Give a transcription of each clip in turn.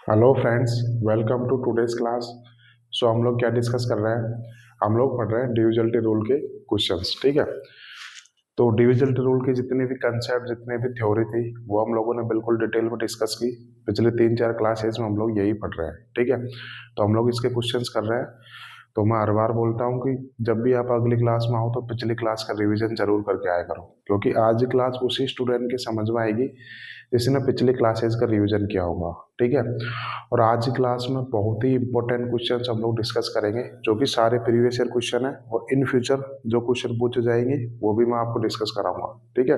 Hello friends, welcome to today's class. So हम लोग क्या डिस्कस कर रहे हैं? हम लोग पढ़ रहे हैं डिविजिबिलिटी रूल के क्वेश्चंस। ठीक है, तो डिविजिबिलिटी रूल के जितने भी कंसेप्ट, जितने भी थ्योरी थी, वो हम लोगों ने बिल्कुल डिटेल में डिस्कस की। पिछले 3-4 क्लासेस में हम लोग यही पढ़ रहे हैं। ठीक है, तो हम लोग इसके क्वेश्चंस कर रहे हैं। तो मैं हर बार बोलता हूँ कि जब भी आप अगली क्लास में आओ तो पिछली क्लास का रिवीजन जरूर करके आया करो, क्योंकि आज की क्लास उसी स्टूडेंट के समझ में आएगी जिसने पिछली क्लासेस का रिवीजन किया होगा। ठीक है, और आज की क्लास में बहुत ही इंपॉर्टेंट क्वेश्चन हम लोग डिस्कस करेंगे, जो कि सारे प्रीवियस ईयर क्वेश्चन है और इन फ्यूचर जो क्वेश्चन पूछे जाएंगे वो भी मैं आपको डिस्कस कराऊंगा। ठीक है,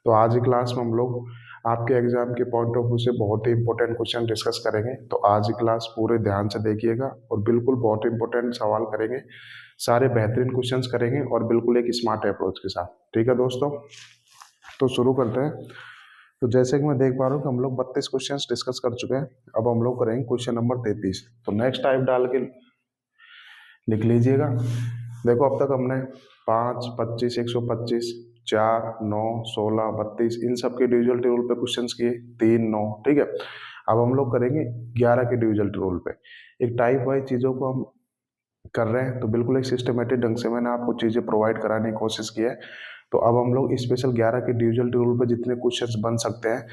तो आज की क्लास में हम लोग आपके एग्जाम के पॉइंट ऑफ व्यू से बहुत ही इंपॉर्टेंट क्वेश्चन डिस्कस करेंगे। तो आज की क्लास पूरे ध्यान से देखिएगा और बिल्कुल बहुत इंपॉर्टेंट सवाल करेंगे, सारे बेहतरीन क्वेश्चंस करेंगे और बिल्कुल एक स्मार्ट अप्रोच के साथ। ठीक है दोस्तों, तो शुरू करते हैं। तो जैसे कि मैं देख पा रहा हूँ कि हम लोग 32 क्वेश्चन डिस्कस कर चुके हैं। अब हम लोग करेंगे क्वेश्चन नंबर 33। तो नेक्स्ट टाइप डाल के लिख लीजिएगा। देखो, अब तक हमने 5, 25, 125, 4, 9, 16, 32 इन सब के डिविजिबिलिटी रूल पे क्वेश्चन किए। 3, 9। ठीक है, अब हम लोग करेंगे 11 के डिविजिबिलिटी रूल पे। एक टाइप वाइज चीज़ों को हम कर रहे हैं, तो बिल्कुल एक सिस्टमेटिक ढंग से मैंने आपको चीज़ें प्रोवाइड कराने की कोशिश की है। तो अब हम लोग स्पेशल 11 के डिविजिबिलिटी रूल पे जितने क्वेश्चंस बन सकते हैं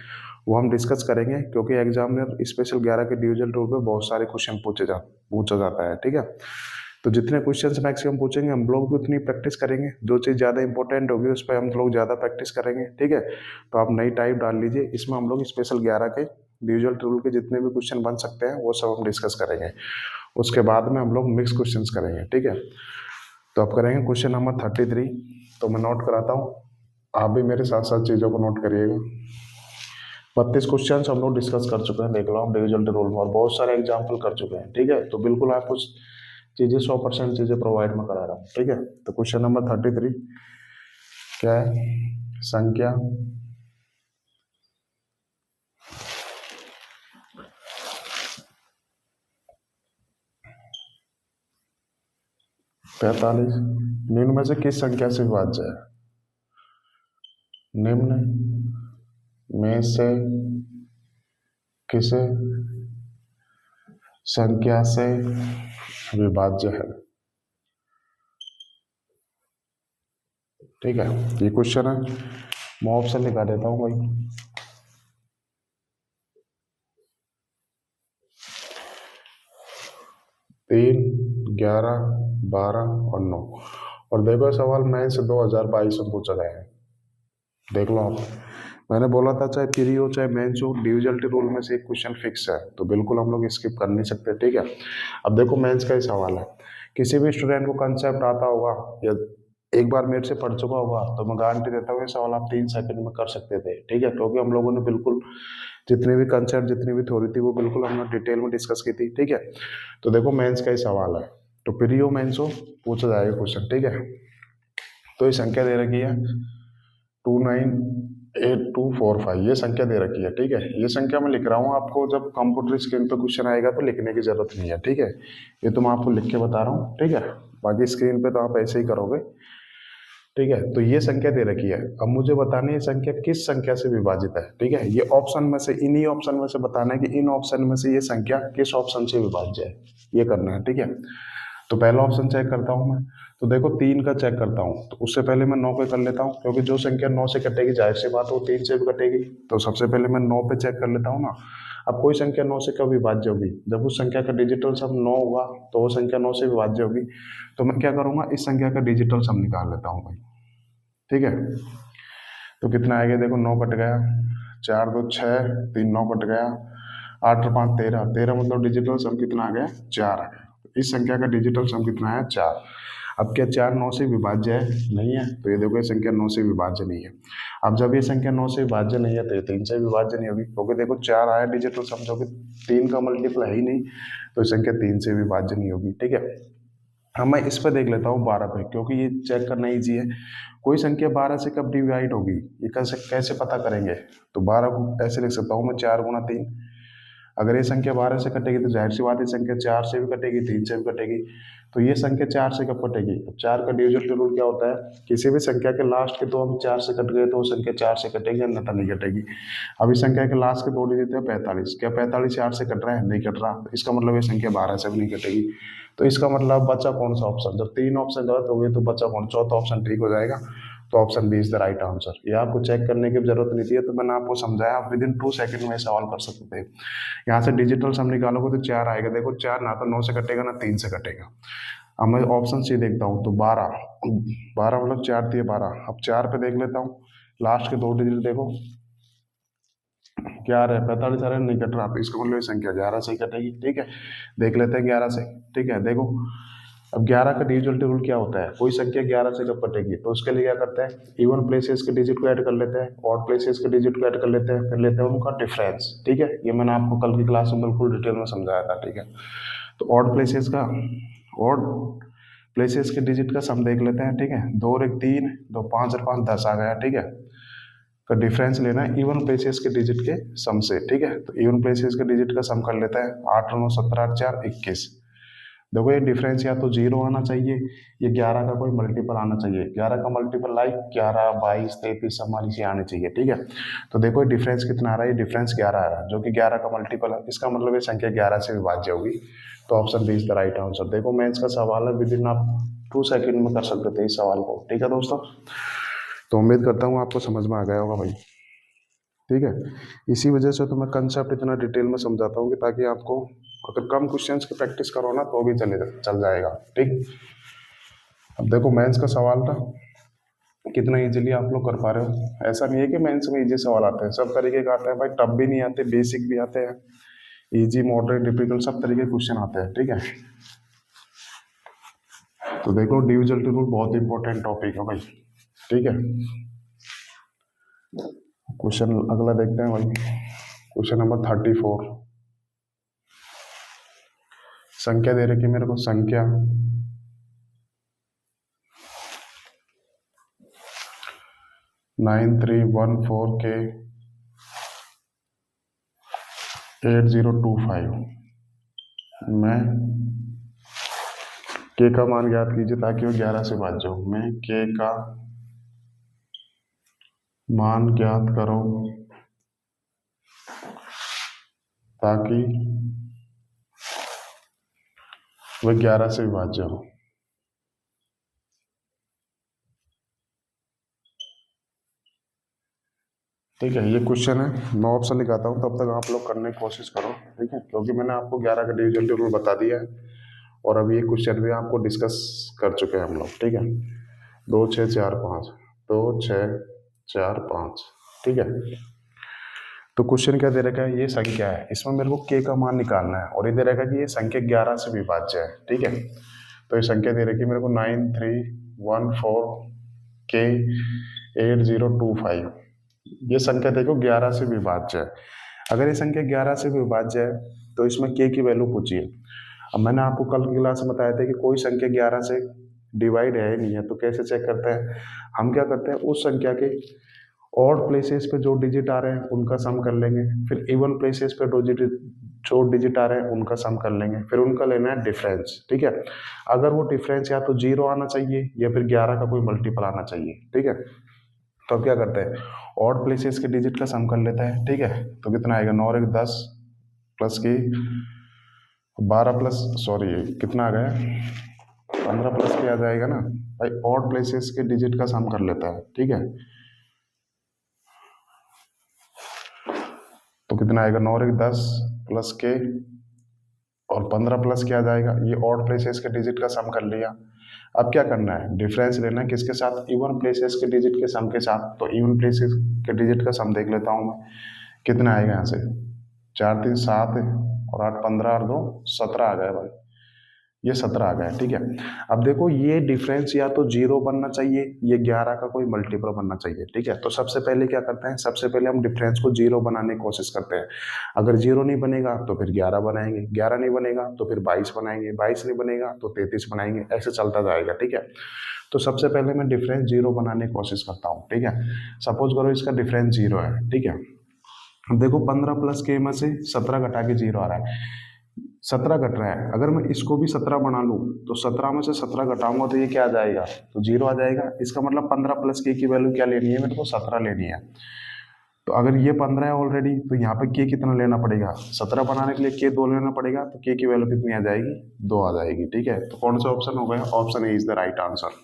वो हम डिस्कस करेंगे, क्योंकि एग्जामिनर स्पेशल 11 के डिविजिबिलिटी रूल पे बहुत सारे क्वेश्चन पूछा जाता है। ठीक है, तो जितने क्वेश्चंस मैक्सिमम पूछेंगे हम लोग भी उतनी प्रैक्टिस करेंगे। जो चीज़ ज़्यादा इंपॉर्टेंट होगी उस पर हम लोग ज़्यादा प्रैक्टिस करेंगे। ठीक है, तो आप नई टाइप डाल लीजिए। इसमें हम लोग स्पेशल 11 के डिविजिबिलिटी रूल के जितने भी क्वेश्चन बन सकते हैं वो सब हम डिस्कस करेंगे। उसके बाद में हम लोग मिक्स क्वेश्चंस करेंगे। ठीक है, तो आप करेंगे क्वेश्चन नंबर 33। तो मैं नोट कराता हूँ, आप भी मेरे साथ साथ चीज़ों को नोट करिएगा। 32 क्वेश्चन हम लोग डिस्कस कर चुके हैं, देख लो हम डिविजिबिलिटी रूल में, और बहुत सारे एग्जाम्पल कर चुके हैं। ठीक है, तो बिल्कुल आप कुछ चीज़ें 100% चीज़ें प्रोवाइड में करा रहा हूँ। ठीक है, तो क्वेश्चन नंबर 33 क्या है? संख्या पैंतालीस निम्न में से किस संख्या से विभाज्य है? निम्न में से किस संख्या से विभाज्य है? ठीक है, ये क्वेश्चन है। मैं ऑप्शन लिखा देता हूँ भाई। 3, 11, 12 और 9। और देखो सवाल मैं से 2022 में पूछा गया है। देख लो आप, मैंने बोला था चाहे प्री हो चाहे मेंस हो, डिविजिबिलिटी रूल में से एक क्वेश्चन फिक्स है, तो बिल्कुल हम लोग स्किप कर नहीं सकते। ठीक है, अब देखो मेंस का ही सवाल है। किसी भी स्टूडेंट को कंसेप्ट आता होगा या एक बार मेरे से पढ़ चुका होगा तो मैं गारंटी देता हूँ ये सवाल आप 3 सेकंड में कर सकते थे। ठीक है, क्योंकि हम लोगों ने बिल्कुल जितने भी कंसेप्ट, जितनी भी थ्योरी थी वो बिल्कुल हमने डिटेल में डिस्कस की थी। ठीक है, तो देखो मेंस का ही सवाल है, तो प्री हो मेंस हो पूछा जाएगा क्वेश्चन। ठीक है, तो ये संख्या दे रखी है 298245, ये संख्या दे रखी है। ठीक है, ये संख्या मैं लिख रहा हूँ आपको, जब कंप्यूटर स्क्रीन पर क्वेश्चन आएगा तो लिखने की जरूरत नहीं है। ठीक है, ये तो मैं आपको लिख के बता रहा हूँ। ठीक है, बाकी स्क्रीन पे तो आप ऐसे ही करोगे। ठीक है, तो ये संख्या दे रखी है। अब मुझे बताना है ये संख्या किस संख्या से विभाजित है। ठीक है, ये ऑप्शन में से, इन्हीं ऑप्शन में से बताना है कि इन ऑप्शन में से ये संख्या किस ऑप्शन से विभाज्य है, ये करना है। ठीक है, तो पहला ऑप्शन चेक करता हूं मैं। तो देखो 3 का चेक करता हूं, तो उससे पहले मैं 9 पे कर लेता हूं, क्योंकि जो संख्या 9 से कटेगी जाहिर सी बात वो 3 से भी कटेगी। तो सबसे पहले मैं 9 पे चेक कर लेता हूं ना। अब कोई संख्या 9 से कब विभाज्य होगी? जब उस संख्या का डिजिटल सम 9 होगा तो वो संख्या 9 से विभाज्य होगी। तो मैं क्या करूंगा, इस संख्या का डिजिटल सम निकाल लेता हूँ भाई। ठीक है, तो कितना आएगा? देखो 9 कट गया, 4 2 6, 3 9 कट गया, 8 और 5 13, 13 मतलब डिजिटल सम कितना आ गया? 4 आ गया। तो इस संख्या का डिजिटल सम कितना है? 4। अब क्या 4 9 से विभाज्य है? नहीं है, तो ये देखो ये संख्या 9 से विभाज्य नहीं है। अब जब ये संख्या 9 से विभाज्य नहीं है तो ये 3 से विभाज्य नहीं होगी, क्योंकि देखो 4 आया डिजिटल सम, जो कि 3 का मल्टीपल है ही नहीं, तो ये संख्या 3 से विभाज्य नहीं होगी। ठीक है, हाँ मैं इस पर देख लेता हूँ 12 पे, क्योंकि ये चेक करना ईजी है। कोई संख्या 12 से कब डिवाइड होगी ये कैसे कैसे पता करेंगे? तो 12 को ऐसे लिख सकता हूँ मैं, 4 गुना 3। अगर ये संख्या 12 से कटेगी तो जाहिर सी बात है संख्या 4 से भी कटेगी, 3 से भी कटेगी। तो ये संख्या 4 से कब कटेगी? अब 4 का डिविजिबिलिटी रूल क्या होता है? किसी भी संख्या के लास्ट के 2 अंक 4 से कट गए तो वो संख्या 4 से कटेगी, अन्यथा नहीं कटेगी। अभी संख्या के लास्ट के 2 डिजिट है 45, क्या 45 4 से कट रहा है? नहीं कट रहा, इसका मतलब ये संख्या 12 से भी नहीं कटेगी। तो इसका मतलब बचा कौन सा ऑप्शन? जब 3 ऑप्शन गलत हो गए तो बचा कौन? चौथा ऑप्शन ठीक हो जाएगा। तो option B is the right answer. ये आपको चेक करने की जरूरत नहीं थी, तो मैंने आपको समझाया, आप विद इन 2 सेकंड में सवाल कर सकते थे। यहाँ से डिजिटल सम निकालोगे तो 4 आएगा। देखो 4 ना तो 9 से कटेगा ना 3 से कटेगा। अब मैं ऑप्शन सी देखता हूँ तो 12 मतलब 4 दिए 12। अब 4 पे देख लेता हूँ, लास्ट के 2 डिजिट देखो क्या आ रहा है? 45 आ रहा है, नहीं कट रहा। तो इसका मतलब संख्या 11 से ही कटेगी। ठीक है, देख लेते हैं 11 से। ठीक है, देखो अब 11 का डिविजिबिलिटी रूल क्या होता है? कोई संख्या 11 से कब कटेगी? तो उसके लिए क्या करते हैं? इवन प्लेसेस के डिजिट को ऐड कर लेते हैं, ऑड प्लेसेस के डिजिट को ऐड कर लेते हैं, फिर लेते हैं उनका डिफरेंस। ठीक है, ये मैंने आपको कल की क्लास में बिल्कुल डिटेल में समझाया था। ठीक है, तो ऑड प्लेसेस के डिजिट का सम देख लेते हैं। ठीक है, 2 और 1 3, 2 5 और 5 10 आ गया। ठीक है, का डिफरेंस लेना है इवन प्लेसेस के डिजिट के सम से। ठीक है, तो इवन प्लेसेस के डिजिट का सम कर लेते हैं। 8 और 9 17 8 4 21। देखो ये डिफरेंस या तो 0 आना चाहिए, ये 11 का कोई मल्टीपल आना चाहिए। 11 का मल्टीपल लाइक 11 22 33 44 ये आने चाहिए। ठीक है, तो देखो ये डिफरेंस कितना आ रहा है? ये डिफरेंस 11 आ रहा है, जो कि 11 का मल्टीपल है। इसका मतलब ये संख्या 11 से विभाज्य होगी। तो option B is the right answer. देखो मेंस का सवाल है, विद इन आप 2 सेकंड में कर सकते थे इस सवाल को। ठीक है दोस्तों, तो उम्मीद करता हूँ आपको समझ में आ गया होगा भाई। ठीक है, इसी वजह से तो मैं कंसेप्ट इतना डिटेल में समझाता हूँ कि ताकि आपको अगर कम क्वेश्चंस की प्रैक्टिस करो ना तो भी चल जाएगा। ठीक, अब देखो मेंस का सवाल था, कितना इजीली आप लोग कर पा रहे हो। ऐसा नहीं है कि मेंस में इजी सवाल आते हैं, सब तरीके का आता है भाई। टफ भी नहीं आते, बेसिक भी आते हैं, इजी मॉडरेट डिफिकल्ट सब तरीके के क्वेश्चन आते हैं। ठीक है, तो देखो डिविजिबिलिटी रूल बहुत इंपॉर्टेंट टॉपिक है भाई। ठीक है, क्वेश्चन अगला देखते हैं भाई। Question number 34। संख्या दे रखी है मेरे को, संख्या 9314 के 8025 में के का मान ज्ञात कीजिए ताकि वो 11 से भाज्य हो। मैं के का मान ज्ञात करो ताकि वह 11 से विभाज्य हो। ठीक है, ये क्वेश्चन है, मैं ऑप्शन लिखाता हूँ, तब तक आप लोग करने की कोशिश करो। ठीक है, क्योंकि मैंने आपको 11 का डिविजिबिलिटी रूल बता दिया है और अभी ये क्वेश्चन भी आपको डिस्कस कर चुके हैं हम लोग। ठीक है, 2 6 4 5, 2 6 4 5। ठीक है, तो क्वेश्चन क्या दे रखा है? ये संख्या है, इसमें मेरे को के का मान निकालना है और ये दे रखा है कि ये संख्या 11 से विभाज्य है। ठीक है, तो ये संख्या दे रखी है मेरे को 9314 के 8025। ये संख्या देखो 11 से विभाज्य है। अगर ये संख्या 11 से विभाज्य है तो इसमें के की वैल्यू पूछिए। अब मैंने आपको कल की क्लास में बताया था कि कोई संख्या 11 से डिवाइड है नहीं है, तो कैसे चेक करते हैं? हम क्या करते हैं, उस संख्या के ऑड प्लेसेस पे जो डिजिट आ रहे हैं उनका सम कर लेंगे, फिर इवन प्लेसेस पे जो डिजिट आ रहे हैं उनका सम कर लेंगे, फिर उनका लेना है डिफरेंस। ठीक है, अगर वो डिफरेंस या तो 0 आना चाहिए या फिर 11 का कोई मल्टीपल आना चाहिए। ठीक है, तो अब क्या करते हैं, ऑड प्लेसेस के डिजिट का सम कर लेते हैं। ठीक है, तो कितना आएगा? 9 और 1 10 प्लस की 12 प्लस सॉरी कितना आ गया? 15 प्लस के आ जाएगा ना भाई। ऑड प्लेसेस के डिजिट का सम कर लेता है। ठीक है, तो कितना आएगा? 9 और 1 10 प्लस के और 15 प्लस क्या आ जाएगा? ये ऑड प्लेसेस के डिजिट का सम कर लिया। अब क्या करना है? डिफरेंस लेना है किसके साथ? इवन प्लेसेस के डिजिट के सम के साथ। तो इवन प्लेसेस के डिजिट का सम देख लेता हूँ मैं, कितना आएगा यहाँ से? 4 3 7 और 8 15 और 2 17 आ गया भाई। ये 17 आ गया। ठीक है, अब देखो ये डिफरेंस या तो 0 बनना चाहिए, ये 11 का कोई मल्टीपल बनना चाहिए। ठीक है, तो सबसे पहले क्या करते हैं? सबसे पहले हम डिफरेंस को 0 बनाने की कोशिश करते हैं। अगर 0 नहीं बनेगा तो फिर 11 बनाएंगे, 11 नहीं बनेगा तो फिर 22 बनाएंगे, 22 नहीं बनेगा तो 33 बनाएंगे, ऐसे चलता जाएगा। ठीक है, तो सबसे पहले मैं डिफरेंस 0 बनाने की कोशिश करता हूँ। ठीक है, सपोज करो इसका डिफरेंस 0 है। ठीक है, देखो 15 प्लस के में से 17 घटा के 0 आ रहा है, 17 घट रहा है। अगर मैं इसको भी 17 बना लूँ तो 17 में से 17 घटाऊंगा तो ये क्या आ जाएगा, तो 0 आ जाएगा। इसका मतलब 15 प्लस के की वैल्यू क्या लेनी है मेरे को, 17 लेनी है। तो अगर ये 15 है ऑलरेडी तो यहाँ पे के कितना लेना पड़ेगा, 17 बनाने के लिए के 2 लेना पड़ेगा, तो के की वैल्यू कितनी आ जाएगी, 2 आ जाएगी। ठीक है, तो कौन सा ऑप्शन हो गया, option A is the right answer.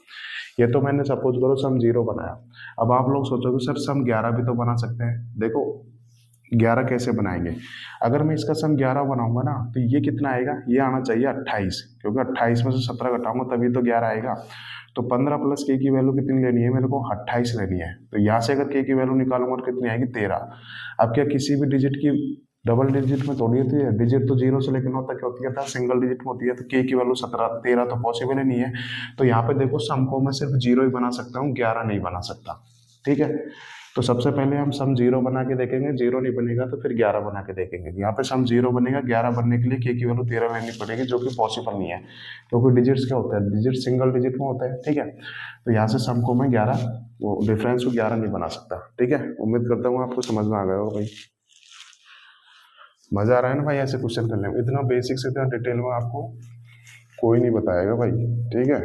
ये तो मैंने सपोज करो सम 0 बनाया। अब आप लोग सोचोगे सर सम 11 भी तो बना सकते हैं। देखो 11 कैसे बनाएंगे, अगर मैं इसका सम 11 बनाऊंगा ना तो ये कितना आएगा, ये आना चाहिए 28, क्योंकि 28 में से 17 घटाऊंगा तभी तो 11 आएगा। तो 15 प्लस के की वैल्यू कितनी लेनी है मेरे को, 28 लेनी है। तो यहाँ से अगर के की वैल्यू निकालूंगा तो कितनी आएगी, 13। अब क्या किसी भी डिजिट की डबल डिजिट में थोड़ी होती है, डिजिट तो 0 से लेकर 9 तक होती है, सिंगल डिजिट में होती है। तो के की वैल्यू 17 13 तो पॉसिबल ही नहीं है। तो यहाँ पे देखो सम को मैं सिर्फ 0 ही बना सकता हूँ, 11 नहीं बना सकता। ठीक है, तो सबसे पहले हम सम 0 बना के देखेंगे, 0 नहीं बनेगा तो फिर 11 बना के देखेंगे। यहाँ पे सम 0 बनेगा, 11 बनने के लिए के की वैल्यू 13 लेनी पड़ेगी, जो कि पॉसिबल नहीं है, क्योंकि डिजिट्स क्या होता है, डिजिट सिंगल डिजिट में होता है। ठीक है, तो यहाँ से सम को मैं 11 वो डिफरेंस को 11 नहीं बना सकता। ठीक है, उम्मीद करता हूँ आपको समझ में आ गया होगा भाई। मजा आ रहा है ना भाई ऐसे क्वेश्चन करने में, इतना बेसिक से इतना डिटेल में आपको कोई नहीं बताएगा भाई। ठीक है,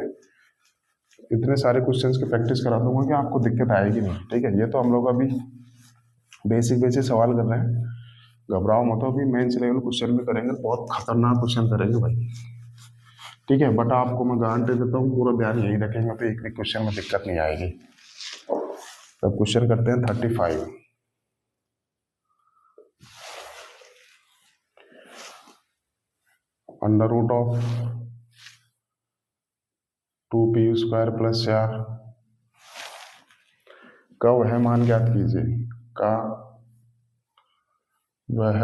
इतने सारे क्वेश्चंस की प्रैक्टिस करा दूंगा कि आपको दिक्कत आएगी नहीं। ठीक है, ये तो हम लोग अभी बेसिक बेसिक सवाल कर रहे हैं, घबराओ मत, अभी मेंस लेवल क्वेश्चन भी करेंगे, बहुत खतरनाक क्वेश्चन करेंगे भाई। ठीक है, बट आपको मैं गारंटी देता हूँ पूरा ध्यान यही रखेंगे तो एक भी क्वेश्चन में दिक्कत नहीं आएगी। तो क्वेश्चन करते हैं 35। Under root of 2p² plus 4 का वह मान ज्ञात कीजिए, का वह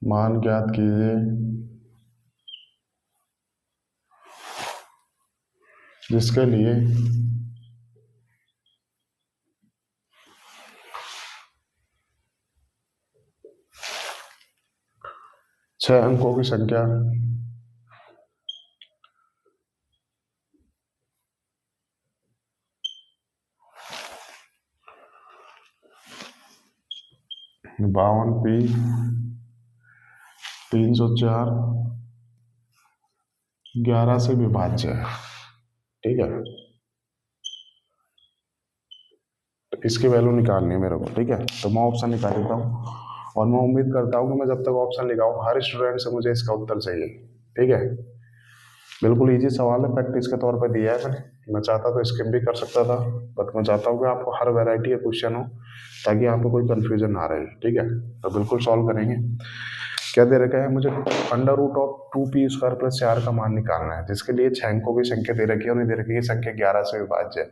मान ज्ञात कीजिए जिसके लिए 6 अंकों की संख्या 52p 304 11 से विभाज्य है। ठीक है, तो इसकी वैल्यू निकालनी है मेरे को। ठीक है, तो मैं ऑप्शन निकाल देता हूँ और मैं उम्मीद करता हूँ कि मैं जब तक ऑप्शन लिखाऊँ हर स्टूडेंट से मुझे इसका उत्तर चाहिए। ठीक है, बिल्कुल इजी सवाल है, प्रैक्टिस के तौर पर दिया है मैंने। मैं चाहता तो स्किप भी कर सकता था, बट मैं चाहता हूँ कि आपको हर वैरायटी का क्वेश्चन हो ताकि आपको कोई कंफ्यूजन ना रहे। ठीक है, तो बिल्कुल सॉल्व करेंगे। क्या दे रखा है मुझे, under root of 2p² plus 4 का मान निकालना है, जिसके लिए 6 अंकों की संख्या दे रखी है और दे रखी है संख्या 11 से विभाज्य है।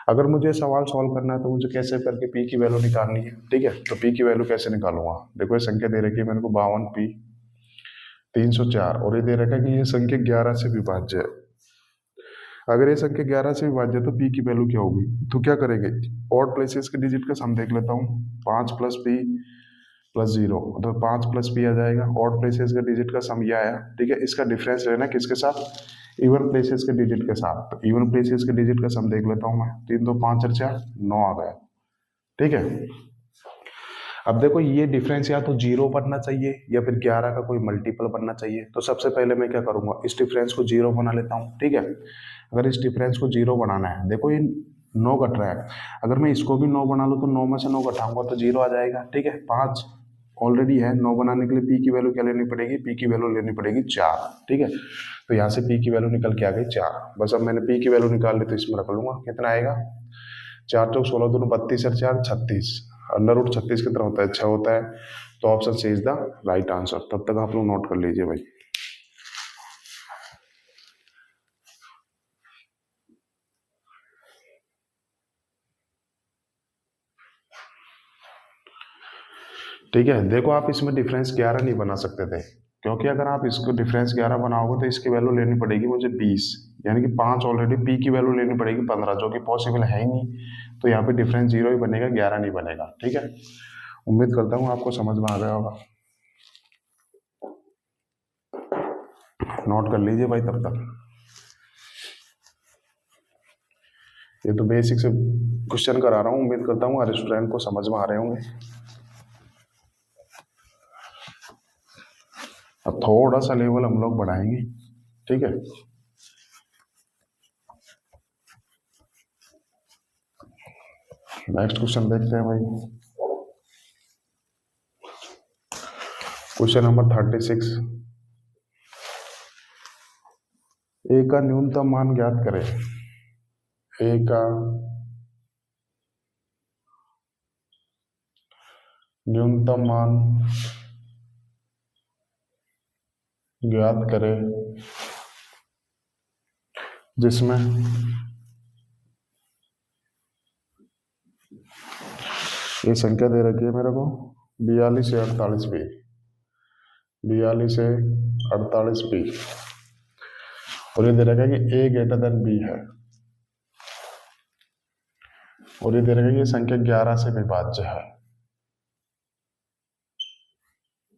अगर मुझे सवाल सॉल्व करना है तो मुझे कैसे करके p की वैल्यू निकालनी है। ठीक है, तो p की वैल्यू कैसे निकालूंगा, देखो ये संख्या दे रखी है मेरे को 52p 304 और ये दे रखा है कि ये संख्या 11 से विभाज्य है। अगर ये संख्या 11 से विभाज्य है तो p की वैल्यू क्या होगी, तो क्या करेंगे, ऑड प्लेसेस के डिजिट का सम देख लेता हूँ। 5 प्लस p प्लस 0 मतलब 5 प्लस p आ जाएगा। ऑड प्लेसेस के डिजिट का सम ये आया। ठीक है, इसका डिफरेंस लेना किसके साथ, इवन प्लेसेस के डिजिट के साथ। तो इवन प्लेसेस के डिजिट का सम देख लेता हूँ मैं, 3 2 5 और 4 9 आ गया। ठीक है, अब देखो ये डिफरेंस या तो 0 बनना चाहिए या फिर 11 का कोई मल्टीपल बनना चाहिए। तो सबसे पहले मैं क्या करूंगा, इस डिफरेंस को 0 बना लेता हूँ। ठीक है, अगर इस डिफरेंस को 0 बनाना है, देखो ये 9 घट रहा है, अगर मैं इसको भी 9 बना लूँ तो 9 में से 9 घटाऊंगा तो 0 आ जाएगा। ठीक है, 5 ऑलरेडी है, 9 बनाने के लिए p की वैल्यू क्या लेनी पड़ेगी, p की वैल्यू लेनी पड़ेगी 4। ठीक है, तो यहाँ से p की वैल्यू निकल के आ गई 4। बस अब मैंने p की वैल्यू निकाल ली तो इसमें रख लूंगा, कितना आएगा, 4 चौक 16 दोनों 32 और 4 36, अंडर रूट 36 कितना होता है, 6 होता है। तो option C is the right answer. तब तक आप लोग नोट कर लीजिए भाई। ठीक है, देखो आप इसमें डिफरेंस 11 नहीं बना सकते थे, क्योंकि अगर आप इसको डिफरेंस 11 बनाओगे तो इसकी वैल्यू लेनी पड़ेगी मुझे 20, यानी कि 5 ऑलरेडी, p की वैल्यू लेनी पड़ेगी 15, जो कि पॉसिबल है ही नहीं। तो यहाँ पे डिफरेंस 0 ही बनेगा, 11 नहीं बनेगा। ठीक है, उम्मीद करता हूँ आपको समझ में आ गया होगा। नोट कर लीजिए भाई तब तक। ये तो बेसिक से क्वेश्चन करा रहा हूँ, उम्मीद करता हूँ हर स्टूडेंट को समझ में आ रहे होंगे। अब थोड़ा सा लेवल हम लोग बढ़ाएंगे, ठीक है। नेक्स्ट क्वेश्चन देखते हैं भाई, क्वेश्चन नंबर 36। ए का न्यूनतम मान ज्ञात करें। ए का न्यूनतम मान ज्ञात करें जिसमें ये संख्या दे रखी है मेरे को 42 से 48 बी, 42 से 48 बी, और ये दे रखा है कि ए ग्रेटर देन बी है, और ये दे रखा है कि ये संख्या 11 से विभाज्य है,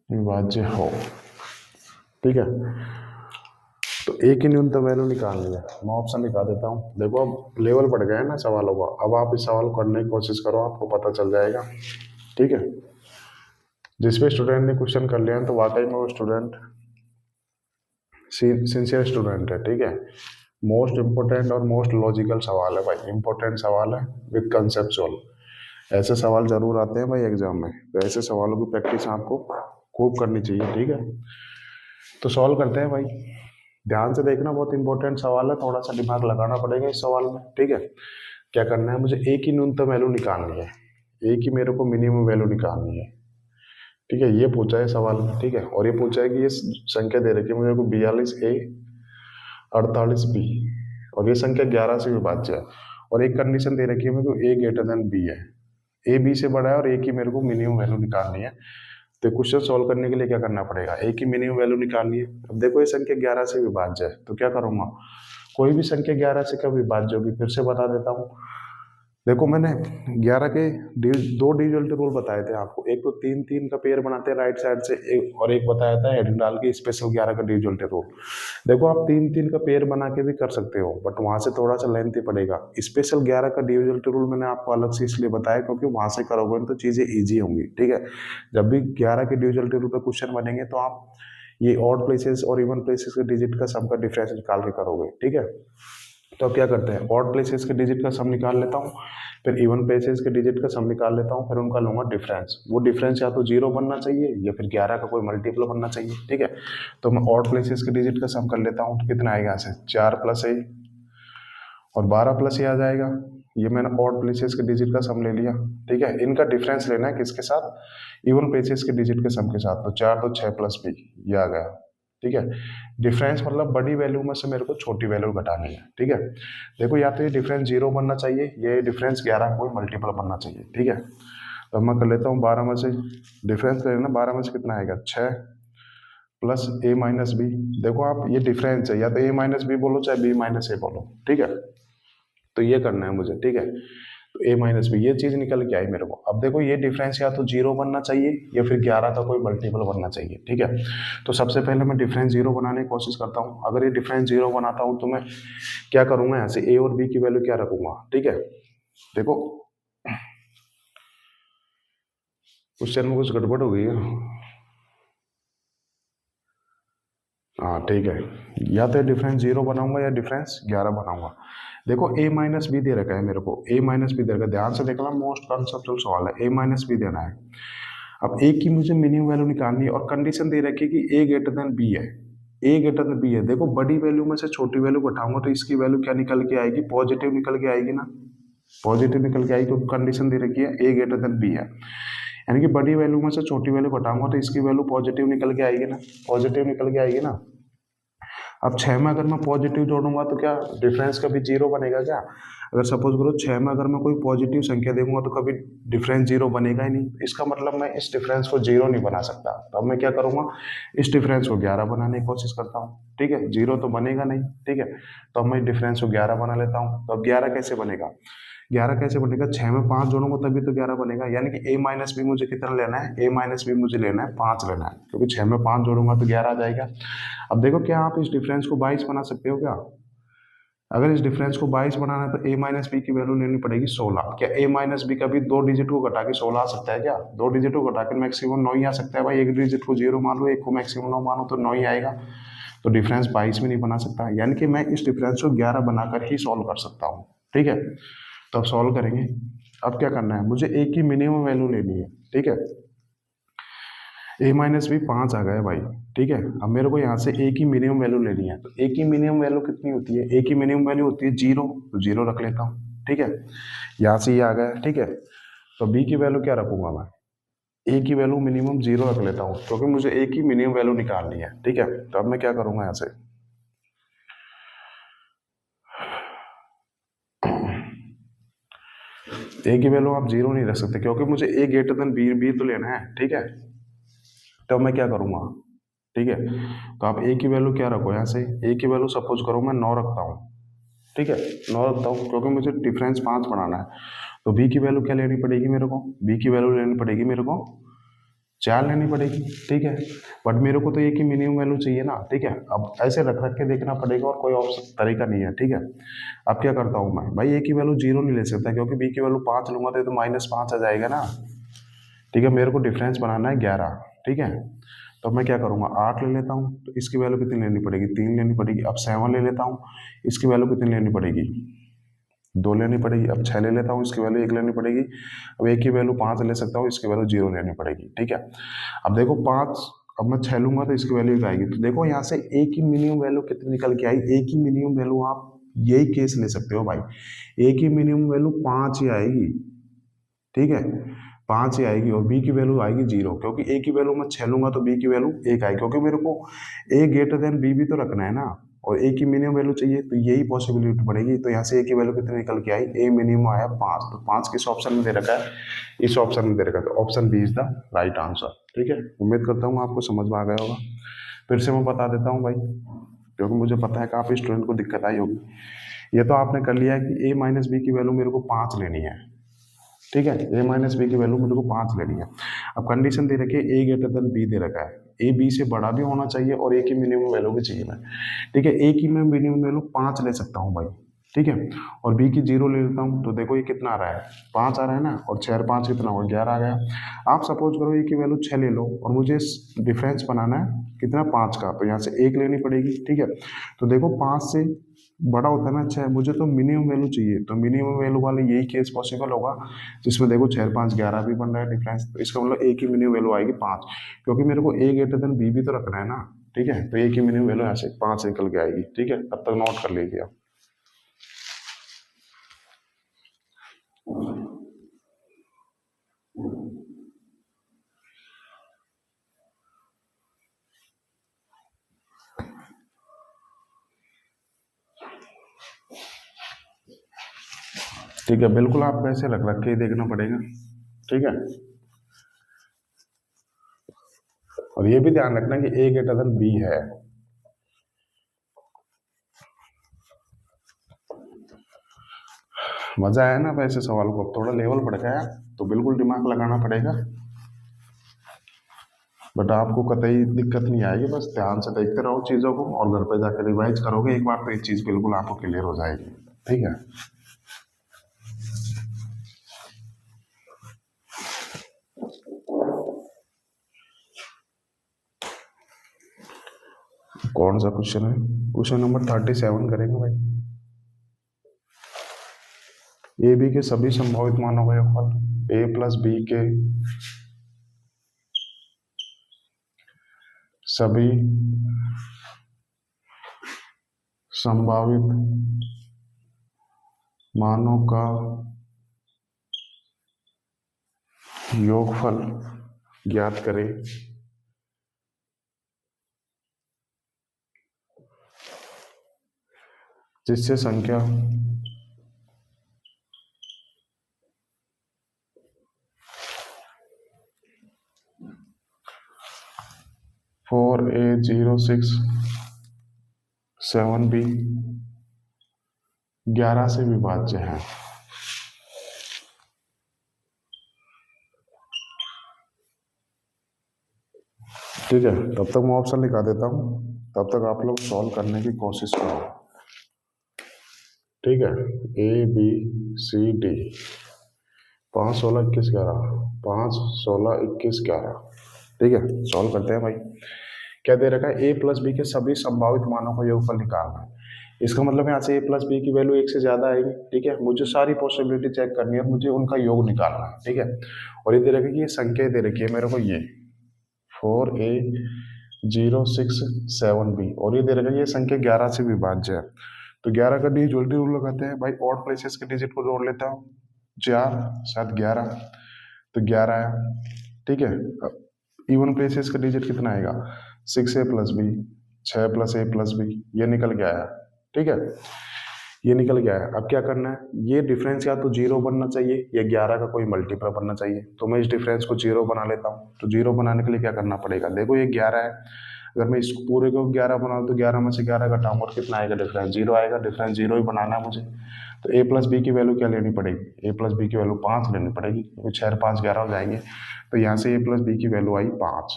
विभाज्य हो, ठीक है। तो ए की न्यूनतम वैल्यू निकालनी है। मैं ऑप्शन दिखा देता हूँ। देखो अब लेवल बढ़ गया है ना सवालों का, अब आप इस सवाल को करने की कोशिश करो, आपको पता चल जाएगा, ठीक है। जिस भी स्टूडेंट ने क्वेश्चन कर लिया है तो वाकई में वो स्टूडेंट सिंसियर स्टूडेंट है, ठीक है। मोस्ट इंपोर्टेंट और मोस्ट लॉजिकल सवाल है भाई, इंपॉर्टेंट सवाल है विद कंसेप्चुअल। ऐसे सवाल जरूर आते हैं भाई एग्जाम में, तो ऐसे सवालों की प्रैक्टिस आपको खूब करनी चाहिए, ठीक है। तो सॉल्व करते हैं भाई, ध्यान से देखना, बहुत इंपॉर्टेंट सवाल है, थोड़ा सा दिमाग लगाना पड़ेगा इस सवाल में, ठीक है। क्या करना है, मुझे ए की न्यूनतम वैल्यू निकालनी है, ए की मेरे को मिनिमम वैल्यू निकालनी है, ठीक है। ये पूछा है सवाल में, ठीक है। और ये पूछा है कि ये संख्या दे रखी है मेरे को 42 ए 48 बी, और ये संख्या 11 से विभाज्य है, और एक कंडीशन दे रखी है मेरे को ए ग्रेटर देन बी है, ए बी से बड़ा है, और ए की मेरे को मिनिमम वैल्यू निकालनी है। तो क्वेश्चन सॉल्व करने के लिए क्या करना पड़ेगा, ए की मिनिमम वैल्यू निकालनी है। अब देखो ये संख्या 11 से विभाज्य है, तो क्या करूंगा, कोई भी संख्या 11 से कब विभाज्य होगी फिर से बता देता हूँ। देखो मैंने 11 के दो डिविजल रूल बताए थे आपको, एक तो 3-3 का पेयर बनाते हैं राइट साइड से, और एक बताया था हेडिंग डाल के स्पेशल 11 का डिविजल रूल। देखो आप 3-3 का पेयर बना के भी कर सकते हो, बट वहां से थोड़ा सा लेंथी पड़ेगा। स्पेशल 11 का डिविजल रूल मैंने आपको अलग से इसलिए बताया क्योंकि वहां से करोगे तो चीजें ईजी होंगी, ठीक है। जब भी 11 के डिविजल रूल पे क्वेश्चन बनेंगे तो आप ये ऑड प्लेसेस और इवन प्लेसेस के डिजिट का सम का डिफरेंस निकाल के करोगे, ठीक है। तो अब क्या करते हैं, ऑड प्लेसेस के डिजिट का सम निकाल लेता हूँ, फिर इवन प्लेसेस के डिजिट का सम निकाल लेता हूँ, फिर उनका लूंगा डिफरेंस। वो डिफरेंस या तो 0 बनना चाहिए या फिर 11 का कोई मल्टीपल बनना चाहिए, ठीक है। तो मैं ऑड प्लेसेस के डिजिट का सम कर लेता हूँ, तो कितना आएगा यहाँ से 4 + a और 12 + a आ जाएगा। ये मैंने ऑड प्लेसेस के डिजिट का सम ले लिया, ठीक है। इनका डिफरेंस लेना है किसके साथ, इवन प्लेसेस के डिजिट के सम के साथ। तो 4 तो 6 + b, ये आ गया, ठीक है। डिफरेंस मतलब बड़ी वैल्यू में से मेरे को छोटी वैल्यू घटानी है, ठीक है। देखो या तो ये डिफरेंस 0 बनना चाहिए, ये डिफरेंस 11 कोई मल्टीपल बनना चाहिए, ठीक है। तो मैं कर लेता हूँ 12 में से डिफरेंस कर लेना, 12 में से कितना आएगा 6 + a - b। देखो आप ये डिफरेंस है, या तो a - b बोलो चाहे b - a बोलो, ठीक है। तो ये करना है मुझे, ठीक है। तो a - b ये चीज निकल के आई मेरे को। अब देखो ये डिफरेंस या तो 0 बनना चाहिए या फिर 11 का कोई मल्टीपल बनना चाहिए, ठीक है। तो सबसे पहले मैं डिफरेंस 0 बनाने की कोशिश करता हूँ। अगर ये डिफरेंस 0 बनाता हूँ तो मैं क्या करूंगा, यहाँ से a और b की वैल्यू क्या रखूंगा, ठीक है। देखो क्वेश्चन में कुछ गड़बड़ हो गई है, हाँ ठीक है। या तो डिफरेंस 0 बनाऊंगा या डिफरेंस 11 बनाऊंगा। देखो a - b दे रखा है मेरे को, a - b दे रखा है, ध्यान से देखना, मोस्ट कंसेप्चुअल सवाल है। a - b देना है। अब a की मुझे मिनिमम वैल्यू निकालनी है, और कंडीशन दे रखी है कि a ग्रेटर देन b है, a ग्रेटर देन b है। देखो बड़ी वैल्यू में से छोटी वैल्यू घटाऊंगा तो इसकी वैल्यू क्या निकल के आएगी, पॉजिटिव निकल के आएगी ना, पॉजिटिव निकल के आएगी, क्योंकि कंडीशन दे रखी है a ग्रेटर देन b है। यानी कि बड़ी वैल्यू में से छोटी वैल्यू घटाऊंगा तो इसकी वैल्यू पॉजिटिव निकल के आएगी ना, पॉजिटिव निकल के आएगी ना। अब 6 में अगर मैं पॉजिटिव जोड़ूंगा तो क्या डिफरेंस कभी 0 बनेगा क्या, अगर सपोज करो 6 में अगर मैं कोई पॉजिटिव संख्या देखूंगा तो कभी डिफरेंस 0 बनेगा ही नहीं। इसका मतलब मैं इस डिफरेंस को 0 नहीं बना सकता। तो अब मैं क्या करूंगा, इस डिफरेंस को 11 बनाने की कोशिश करता हूँ, ठीक है। 0 तो बनेगा नहीं, ठीक है। तो अब मैं डिफरेंस को 11 बना लेता हूँ। तो अब 11 कैसे बनेगा, 11 कैसे बनेगा, 6 में 5 जोड़ूंगा तभी तो 11 बनेगा। यानी कि a - b मुझे कितना लेना है, a - b मुझे लेना है 5 लेना है, क्योंकि 6 में 5 जोड़ूंगा तो 11 आ जाएगा। अब देखो क्या आप इस डिफरेंस को 22 बना सकते हो क्या, अगर इस डिफरेंस को 22 बनाना है तो a माइनस बी की वैल्यू लेनी पड़ेगी 16। क्या a माइनस बी का भी 2 डिजिट को घटा के 16 आ सकता है क्या? 2 डिजिट को घटा के मैक्सिमम 9 ही आ सकता है भाई। एक डिजिट को 0 मान लो, एक को मैक्सिमम 9 मानो तो 9 ही आएगा। तो डिफरेंस 22 में नहीं बना सकता, यानी कि मैं इस डिफरेंस को 11 बनाकर ही सॉल्व कर सकता हूँ। ठीक है, तो अब सॉल्व करेंगे। अब क्या करना है, मुझे a की मिनिमम वैल्यू लेनी है। ठीक है, a माइनस बी 5 आ गया भाई। ठीक है, अब मेरे को यहाँ से a की मिनिमम वैल्यू लेनी है। तो a की मिनिमम वैल्यू कितनी होती है? a की मिनिमम वैल्यू होती है 0, तो 0 रख लेता हूँ। ठीक है, यहाँ से ये आ गया। ठीक है, तो b की वैल्यू क्या रखूंगा मैं? a की वैल्यू मिनिमम 0 रख लेता हूँ, क्योंकि मुझे a की मिनिमम वैल्यू निकालनी है। ठीक है, तो अब मैं क्या करूंगा, यहाँ से a की वैल्यू आप 0 नहीं रख सकते, क्योंकि मुझे a ग्रेटर देन b तो लेना है। ठीक है, तो मैं क्या करूंगा? ठीक है, तो आप a की वैल्यू क्या रखो, यहाँ से a की वैल्यू सपोज करो मैं 9 रखता हूँ। ठीक है, 9 रखता हूँ, क्योंकि मुझे डिफरेंस 5 बनाना है। तो b की वैल्यू क्या लेनी पड़ेगी मेरे को? b की वैल्यू लेनी पड़ेगी मेरे को 4 लेनी पड़ेगी। ठीक है, बट मेरे को तो a की मिनिमम वैल्यू चाहिए ना। ठीक है, अब ऐसे रख रख के देखना पड़ेगा, और कोई ऑप्शन तरीका नहीं है। ठीक है, अब क्या करता हूँ मैं भाई, a की वैल्यू 0 नहीं ले सकता, क्योंकि b की वैल्यू 5 लूंगा तो ये तो -5 आ जाएगा ना। ठीक है, मेरे को डिफरेंस बनाना है 11। ठीक है, तो मैं क्या करूंगा, 8 ले लेता हूँ। तो इसकी वैल्यू कितनी लेनी पड़ेगी? 3 लेनी पड़ेगी। अब 7 ले लेता हूँ, इसकी वैल्यू कितनी लेनी पड़ेगी? 2 लेनी पड़ेगी। अब 6 ले लेता हूँ, इसकी वैल्यू 1 लेनी पड़ेगी। अब एक की वैल्यू 5 ले सकता हूँ, इसकी वैल्यू 0 लेनी पड़ेगी। ठीक है, अब देखो 5, अब मैं 6 लूंगा तो इसकी वैल्यू 1 आएगी। तो देखो यहाँ से a की मिनिमम वैल्यू कितनी निकल के आई? a की मिनिमम वैल्यू आप यही केस ले सकते हो भाई, a की मिनिमम वैल्यू 5 ही आएगी। ठीक है, 5 ही आएगी, और b की वैल्यू आएगी 0, क्योंकि a की वैल्यू मैं 6 लूंगा तो b की वैल्यू 1 आएगी, क्योंकि मेरे को a ग्रेटर देन b भी तो रखना है ना, और a की मिनिमम वैल्यू चाहिए, तो यही पॉसिबिलिटी पड़ेगी। तो यहाँ से a की वैल्यू कितनी निकल के आई? a मिनिमम आया 5। तो 5 किस ऑप्शन में दे रखा है? इस ऑप्शन में दे रखा है, तो option B is the right answer. ठीक है, उम्मीद करता हूँ आपको समझ में आ गया होगा। फिर से मैं बता देता हूँ भाई, क्योंकि मुझे पता है कि आप स्टूडेंट को दिक्कत आई होगी। ये तो आपने कर लिया है कि a माइनस बी की वैल्यू मेरे को 5 लेनी है। ठीक है, a माइनस बी की वैल्यू मेरे को 5 लेनी है। अब कंडीशन दे रखी है a ग्रेटर देन b दे रखा है, a b से बड़ा भी होना चाहिए, और a की मिनिमम वैल्यू भी चाहिए मैं। ठीक है, a की मैं मिनिमम वैल्यू 5 ले सकता हूँ भाई। ठीक है, और b की 0 ले लेता हूँ। तो देखो ये कितना आ रहा है? 5 आ रहा है ना, और 6 और 5 कितना हुआ? 11 आ गया। आप सपोज करो a की वैल्यू 6 ले लो, और मुझे डिफरेंस बनाना है कितना? 5 का। तो यहाँ से 1 लेनी पड़ेगी। ठीक है, तो देखो 5 से बड़ा होता है ना 6, मुझे तो मिनिमम वैल्यू चाहिए, तो मिनिमम वैल्यू वाले यही केस पॉसिबल होगा जिसमें देखो 6 और 5 11 भी बन रहा है डिफरेंस। तो इसका मतलब a की मिनिमम वैल्यू आएगी 5, क्योंकि मेरे को a ग्रेटर देन b भी तो रखना है ना। ठीक है, तो a की मिनिमम वैल्यू ऐसे 5 निकल के आएगी। ठीक है, तब तक नोट कर लीजिए आप। ठीक है, बिल्कुल आपको ऐसे रख रख के ही देखना पड़ेगा। ठीक है, और ये भी ध्यान रखना कि a ग्रेटर देन b है। मजा आया ना वैसे सवाल को? अब थोड़ा लेवल बढ़ गया, तो बिल्कुल दिमाग लगाना पड़ेगा, बट आपको कतई दिक्कत नहीं आएगी। बस ध्यान से देखते रहो चीज़ों को, और घर पे जाकर रिवाइज करोगे एक बार, तो ये चीज़ बिल्कुल आपको क्लियर हो जाएगी। ठीक है, कौन सा क्वेश्चन है? क्वेश्चन नंबर 37 करेंगे भाई। ए बी के सभी संभावित मानों का योगफल a प्लस बी के सभी संभावित मानों का योगफल ज्ञात करें। जिससे संख्या फोर ए 067b 11 से विभाज्य है। ठीक है, तब तक मैं ऑप्शन लिखा देता हूँ, तब तक आप लोग सॉल्व करने की कोशिश करो। ठीक है, ए बी सी डी, 5 16 21 11, 5 16 21 11। ठीक है, सॉल्व करते हैं भाई। क्या दे रखा है, ए प्लस बी के सभी संभावित मानों का योगफल निकालना है। इसका मतलब यहाँ से ए प्लस बी की वैल्यू एक से ज्यादा आएगी। ठीक है, मुझे सारी पॉसिबिलिटी चेक करनी है, मुझे उनका योग निकालना है। ठीक है, और ये दे रखी है, ये संख्या दे रखी है मेरे को, ये 4a 0 6 7 b, और ये दे रखा है ये संख्या 11 से विभाज्य है। तो 11 का डिविजिबिलिटी रूल लगाते हैं भाई, ऑड प्लेसेस के डिजिट को जोड़ लेता हूँ, 4 7 11, तो 11 आया। ठीक है, इवन प्लेसेस का डिजिट कितना आएगा, 6a प्लस बी, 6 प्लस ए प्लस बी, ये निकल के आया। ठीक है, ये निकल गया है। अब क्या करना है, ये डिफरेंस या तो 0 बनना चाहिए या 11 का कोई मल्टीपल बनना चाहिए। तो मैं इस डिफरेंस को 0 बना लेता हूँ। तो 0 बनाने के लिए क्या करना पड़ेगा, देखो ये 11 है, अगर मैं इस पूरे को 11 बनाऊँ तो 11 में से 11 घटाऊंगा और कितना आएगा, डिफरेंस 0 आएगा। डिफरेंस 0 ही बनाना है मुझे। तो ए प्लस बी की वैल्यू क्या लेनी पड़ेगी, ए प्लस बी की वैल्यू 5 लेनी पड़ेगी, क्योंकि 6 5 11 हो जाएंगे। तो यहाँ से ए प्लस बी की वैल्यू आई 5।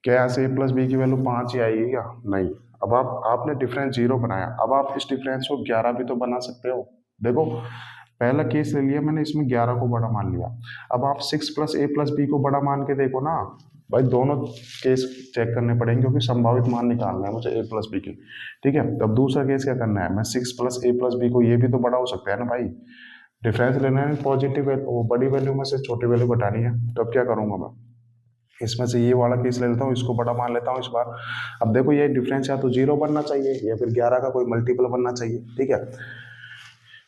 क्या यहाँ से ए प्लस बी की वैल्यू 5 ही आएगी क्या, नहीं। अब आपने डिफरेंस 0 बनाया, अब आप इस डिफरेंस को 11 भी तो बना सकते हो। देखो पहला केस ले लिया मैंने, इसमें 11 को बड़ा मान लिया। अब आप 6 प्लस ए प्लस बी को बड़ा मान के देखो ना भाई, दोनों केस चेक करने पड़ेंगे, क्योंकि संभावित मान निकालना है मुझे ए प्लस बी की। ठीक है, तो अब दूसरा केस क्या करना है, मैं 6 प्लस ए प्लस बी को, ये भी तो बड़ा हो सकता है ना भाई। डिफरेंस लेना है, पॉजिटिव वैल्यू, बड़ी वैल्यू में से छोटी वैल्यू घटानी है। तो अब क्या करूंगा मैं, इसमें से ये वाला केस ले लेता हूँ, इसको बड़ा मान लेता हूँ इस बार। अब देखो ये डिफरेंस या तो 0 बनना चाहिए या फिर 11 का कोई मल्टीपल बनना चाहिए। ठीक है,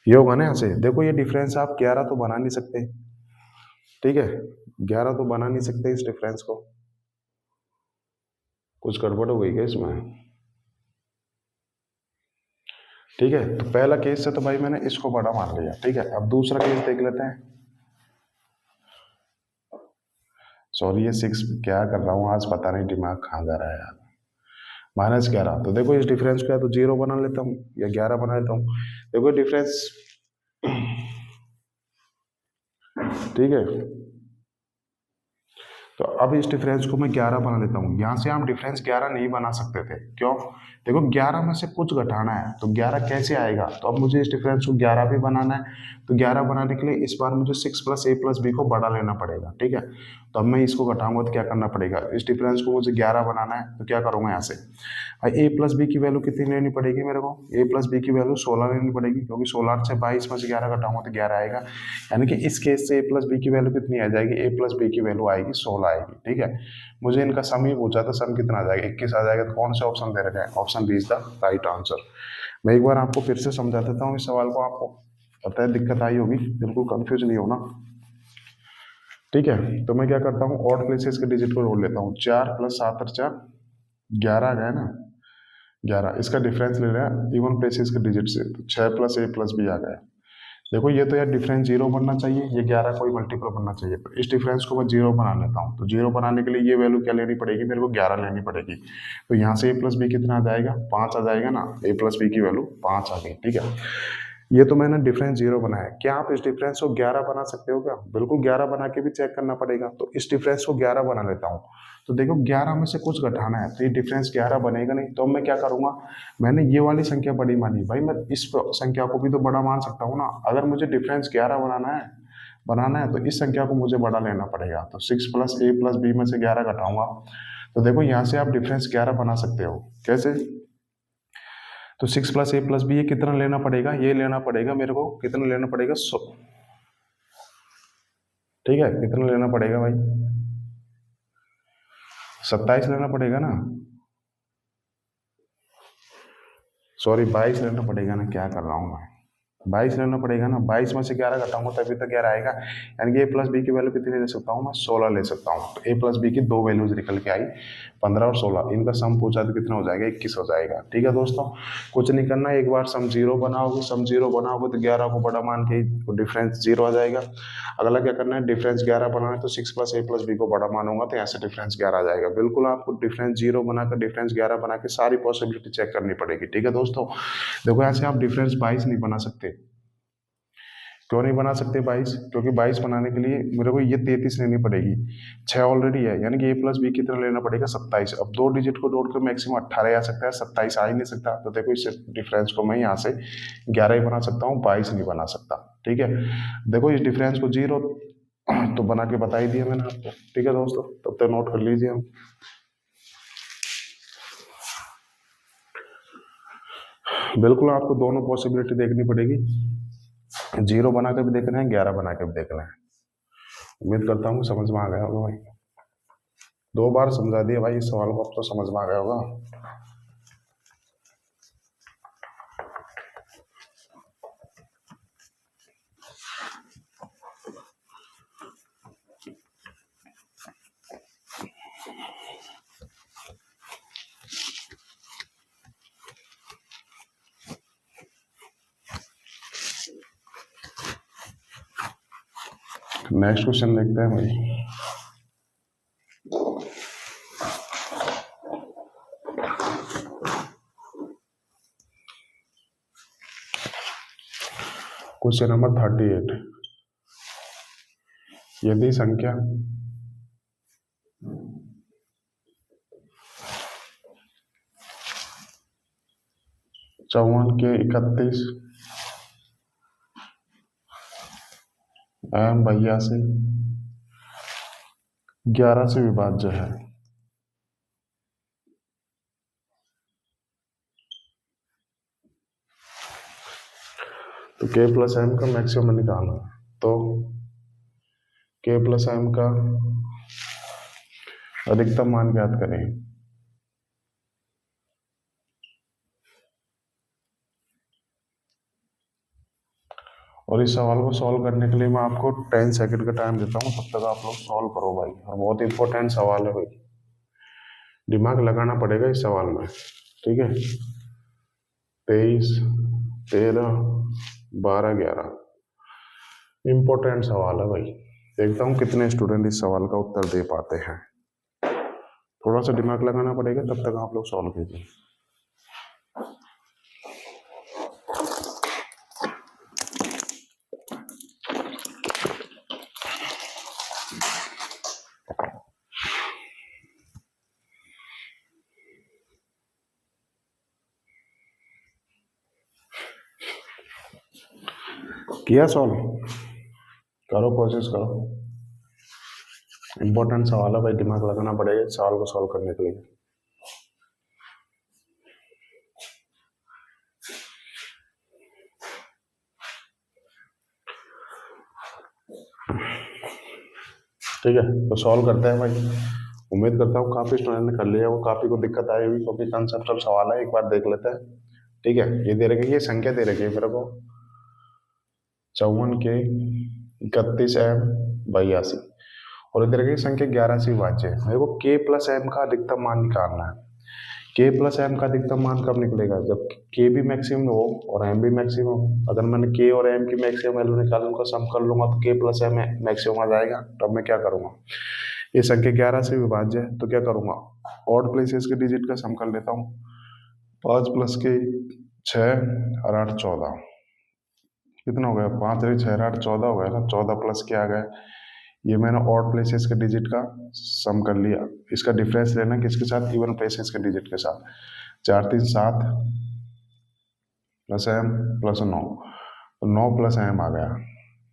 ये होगा ना यहाँ से, देखो ये डिफरेंस आप 11 तो बना नहीं सकते। ठीक है, 11 तो बना नहीं सकते इस डिफरेंस को, कुछ गड़बड़ हो गई क्या इसमें। ठीक है, तो पहला केस से तो भाई मैंने इसको बड़ा मान लिया। ठीक है, अब दूसरा केस देख लेते हैं। सॉरी, ये 6 क्या कर रहा हूँ आज, पता नहीं दिमाग कहाँ जा रहा है यार। -11, तो देखो इस डिफरेंस को या तो 0 बना लेता हूँ या 11 बना लेता हूँ। देखो डिफरेंस, ठीक है, तो अब इस डिफरेंस को मैं 11 बना लेता हूँ। यहाँ से हम डिफरेंस 11 नहीं बना सकते थे, क्यों, देखो 11 में से कुछ घटाना है, तो 11 कैसे आएगा, तो अब मुझे इस डिफरेंस को 11 भी बनाना है। तो 11 बनाने के लिए इस बार मुझे 6 प्लस ए प्लस बी को बड़ा लेना पड़ेगा। ठीक है, तो अब मैं इसको घटाऊंगा तो क्या करना पड़ेगा, इस डिफरेंस को मुझे 11 बनाना है, तो क्या करूंगा यहाँ से, ए प्लस बी की वैल्यू कितनी लेनी पड़ेगी मेरे को, ए प्लस बी की वैल्यू 16 लेनी पड़ेगी, क्योंकि 16 से 22 में से 11 घटाऊंगा तो 11 आएगा। यानी कि इस केस से ए प्लस बी की वैल्यू कितनी आ जाएगी, ए प्लस बी की वैल्यू आएगी 16 आएगी। ठीक है, मुझे इनका सम ही पूछा, तो सम कितना आ जाएगा, 21 आ जाएगा। तो कौन सा ऑप्शन दे रखा है, option B is the right answer. मैं एक बार आपको फिर से समझा देता हूँ इस सवाल को, आपको पता है दिक्कत आई होगी, बिल्कुल कंफ्यूज नहीं होना। ठीक है, तो मैं क्या करता हूँ, ऑड प्लेसेस के डिजिट को जोड़ लेता हूँ। 4 प्लस 7 और 4 11 आ गया ना, 11, इसका डिफरेंस ले रहा है इवन प्लेसेस के डिजिट से, तो 6 प्लस ए प्लस बी आ गया। देखो ये तो यार डिफरेंस 0 बनना चाहिए, ये 11 कोई मल्टीपल बनना चाहिए, तो इस डिफरेंस को मैं 0 बना लेता हूँ। तो 0 बनाने के लिए ये वैल्यू क्या लेनी पड़ेगी, मेरे को 11 लेनी पड़ेगी। तो यहाँ से ए प्लस बी कितना आ जाएगा, 5 आ जाएगा ना, ए प्लस बी की वैल्यू 5 आ गई। ठीक है, ये तो मैंने डिफरेंस 0 बनाया। क्या आप इस डिफरेंस को 11 बना सकते हो क्या, बिल्कुल 11 बना के भी चेक करना पड़ेगा। तो इस डिफरेंस को 11 बना लेता हूँ। तो देखो 11 में से कुछ घटाना है, तो ये डिफरेंस 11 बनेगा नहीं। तो मैं क्या करूंगा, मैंने ये वाली संख्या बड़ी मानी भाई, मैं इस संख्या को भी तो बड़ा मान सकता हूँ ना। अगर मुझे डिफरेंस 11 बनाना है तो इस संख्या को मुझे बड़ा लेना पड़ेगा। तो 6 प्लस ए प्लस बी में से 11 घटाऊंगा। तो देखो यहाँ से आप डिफरेंस 11 बना सकते हो, कैसे, तो 6 प्लस ए प्लस बी, ये कितना लेना पड़ेगा, ये लेना पड़ेगा मेरे को, कितना लेना पड़ेगा, 100। ठीक है, कितना लेना पड़ेगा भाई, 27 लेना पड़ेगा ना, सॉरी 22 लेना पड़ेगा ना, क्या कर रहा हूँ मैं, 22 लेना पड़ेगा ना। 22 में से 11 घटाऊंगा तभी तो 11 आएगा। यानी कि ए प्लस बी की वैल्यू कितनी ले सकता हूँ मैं, 16 ले सकता हूँ। तो ए प्लस बी की दो वैल्यूज निकल के आई, 15 और 16, इनका सम पूछा तो कितना हो जाएगा, 21 हो जाएगा। ठीक है दोस्तों, कुछ नहीं करना, एक बार सम 0 बनाओगे, सम 0 बनाओगे तो 11 को बड़ा मान के डिफरेंस 0 आ जाएगा। अगला क्या करना है, डिफरेंस 11 बनाना है, तो 6 प्लस ए प्लस बी को बड़ा मानूंगा, तो यहाँ से डिफरेंस 11 आ जाएगा। बिल्कुल आपको डिफरेंस 0 बनाकर डिफरेंस 11 बना के सारी पॉसिबिलिटी चेक करनी पड़ेगी। ठीक है दोस्तों, देखो यहाँ से आप डिफरेंस 22 नहीं बना सकते, क्यों नहीं बना सकते 22? क्योंकि 22 बनाने के लिए मेरे को ये 33 लेनी पड़ेगी, 6 ऑलरेडी है, यानी कि a प्लस बी कितना लेना पड़ेगा 27। अब दो डिजिट को जोड़ कर मैक्सिमम 18 आ सकता है, 27 आ ही नहीं सकता। तो देखो इस डिफरेंस को मैं यहाँ से 11 ही बना सकता हूँ, 22 नहीं बना सकता। ठीक है, देखो इस डिफरेंस को 0 तो बना के बता ही दिया मैंने आपको। ठीक है दोस्तों, तब तक नोट कर लीजिए हम। बिल्कुल आपको दोनों पॉसिबिलिटी देखनी पड़ेगी, 0 बना के भी देखना है, 11 बना के भी देखना है। उम्मीद करता हूँ समझ में आ गया होगा भाई, 2 बार समझा दिया भाई इस सवाल को, अब तो समझ में आ गया होगा। नेक्स्ट क्वेश्चन देखते हैं भाई। क्वेश्चन नंबर 38, यदि संख्या चौवन के 31 एवं 82 11 से विभाज्य है, तो k प्लस एम का मैक्सिमम निकालना। तो k प्लस एम का अधिकतम मान ज्ञात करें। और इस सवाल को सॉल्व करने के लिए मैं आपको 10 सेकंड का टाइम देता हूँ, तब तक आप लोग सॉल्व करो भाई। और बहुत इंपॉर्टेंट सवाल है भाई, दिमाग लगाना पड़ेगा इस सवाल में। ठीक है, 23, 13, 12, 11 इंपॉर्टेंट सवाल है भाई। देखता हूँ कितने स्टूडेंट इस सवाल का उत्तर दे पाते हैं। थोड़ा सा दिमाग लगाना पड़ेगा, तब तक आप लोग सॉल्व कीजिए। किया सॉल्व? करो, कोशिश करो, इंपॉर्टेंट सवाल है भाई, दिमाग लगाना पड़ेगा इस सवाल को सॉल्व करने के लिए। ठीक है, तो सॉल्व करते हैं भाई। उम्मीद करता हूँ काफी स्टूडेंट ने कर लिया, वो काफी को दिक्कत आई हुई, क्योंकि कंसेप्चुअल सवाल है, एक बार देख लेते हैं। ठीक है, ये दे रखी है, ये संख्या दे रखी है मेरे को 54 के 31 एम 82, और इधर की संख्या 11 से विभाज्य है। मेरे को k प्लस एम का अधिकतम मान निकालना है। k प्लस एम का अधिकतम मान कब निकलेगा? जब k भी मैक्सिमम हो और m भी मैक्सिमम हो। अगर मैंने k और m की मैक्सिमम वैल्यू निकाल उनका सम कर लूंगा तो k प्लस एम मैक्सिमम आ जाएगा। तो अब मैं क्या करूंगा, ये संख्या 11 से विभाज्य है, तो क्या करूंगा, ऑड प्लेसेस के डिजिट का सम कर लेता हूँ। 5 प्लस के 6 और 8 14, कितना हो गया, 5 6 8 14 हो गया ना। 14 प्लस क्या आ गया, ये मैंने ऑड प्लेसेस के डिजिट का सम कर लिया। इसका डिफरेंस लेना किसके साथ, इवन प्लेसेस के डिजिट के साथ। 4 3 7 प्लस एम प्लस 9, तो 9 प्लस एम आ गया।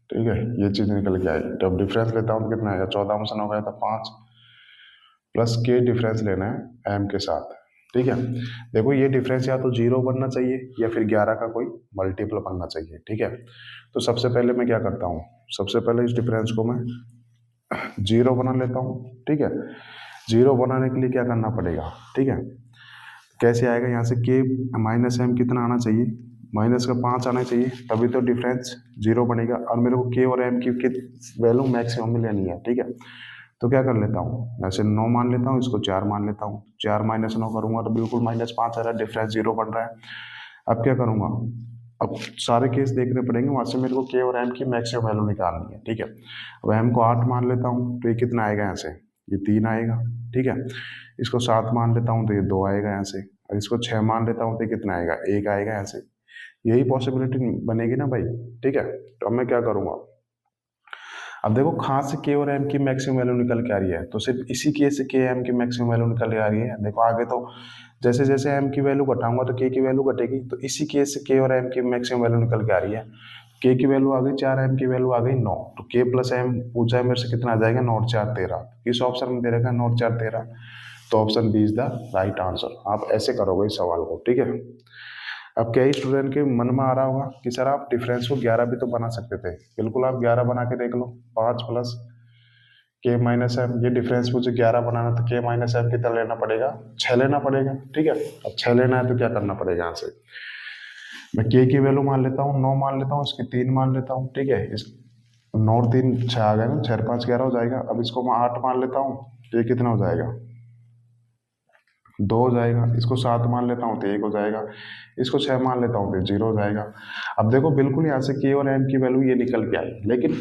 ठीक है, ये चीज निकल के आई। जब डिफरेंस लेता हूँ तो कितना आएगा, 14 में से 9 गया था 5, प्लस के डिफरेंस लेना है एम के साथ। ठीक है, देखो ये डिफरेंस या तो 0 बनना चाहिए या फिर 11 का कोई मल्टीपल बनना चाहिए। ठीक है, तो सबसे पहले मैं क्या करता हूँ, सबसे पहले इस डिफरेंस को मैं 0 बना लेता हूँ। ठीक है, 0 बनाने के लिए क्या करना पड़ेगा, ठीक है, कैसे आएगा, यहाँ से k माइनस एम कितना आना चाहिए, माइनस का 5 आना चाहिए, तभी तो डिफरेंस 0 बनेगा। और मेरे को k और m की वैल्यू मैक्सिमम में लेनी है। ठीक है, तो क्या कर लेता हूँ, ऐसे 9 मान लेता हूँ, इसको 4 मान लेता हूँ। 4 माइनस 9 करूंगा तो बिल्कुल -5 आ रहा है, डिफरेंस 0 बन रहा है। अब क्या करूंगा, अब सारे केस देखने पड़ेंगे, वहां से मेरे को k और m की मैक्सिमम वैल्यू निकालनी है। ठीक है, अब m को 8 मान लेता हूँ, तो ये कितना आएगा, यहाँ से ये 3 आएगा। ठीक है, इसको 7 मान लेता हूँ तो ये 2 आएगा यहाँ से, और इसको 6 मान लेता हूँ तो ये कितना आएगा, 1 आएगा यहाँ से। यही पॉसिबिलिटी बनेगी ना भाई, ठीक है। तो अब मैं क्या करूँगा, अब देखो कहाँ से के और एम की मैक्सिमम वैल्यू निकल के आ रही है, तो सिर्फ इसी के से के एम की मैक्सिमम वैल्यू निकल के आ रही है। देखो आगे तो जैसे जैसे एम की वैल्यू घटाऊंगा तो के की वैल्यू घटेगी, तो इसी के से के और एम की मैक्सिमम वैल्यू निकल के आ रही है। के की वैल्यू आ गई 4, एम की वैल्यू आ गई 9, तो के प्लस एम पूछा है मेरे से कितना आ जाएगा, 9 और 4 13। इस ऑप्शन में दे रखा है 9 और 4 13, तो option B is the right answer. आप ऐसे करोगे इस सवाल को, ठीक है। अब कई स्टूडेंट के मन में आ रहा होगा कि सर आप डिफरेंस को 11 भी तो बना सकते थे। बिल्कुल, आप 11 बना के देख लो। 5 प्लस के माइनस एम, ये डिफरेंस मुझे 11 बनाना तो के माइनस एम कितना लेना पड़ेगा, 6 लेना पड़ेगा, ठीक है। अब 6 लेना है तो क्या करना पड़ेगा, यहाँ से मैं के की वैल्यू मान लेता हूँ 9 मान लेता हूँ, इसकी 3 मान लेता हूँ, ठीक है। इस 9 और 3 6 आ गए ना, 6 और 5 11 हो जाएगा। अब इसको मैं 8 मान लेता हूँ, तो ये कितना हो जाएगा, 2 हो जाएगा। इसको 7 मान लेता हूँ तो 1 हो जाएगा। इसको 6 मान लेता हूँ तो 0 हो जाएगा। अब देखो बिल्कुल यहाँ से के और एम की वैल्यू ये निकल के आई, लेकिन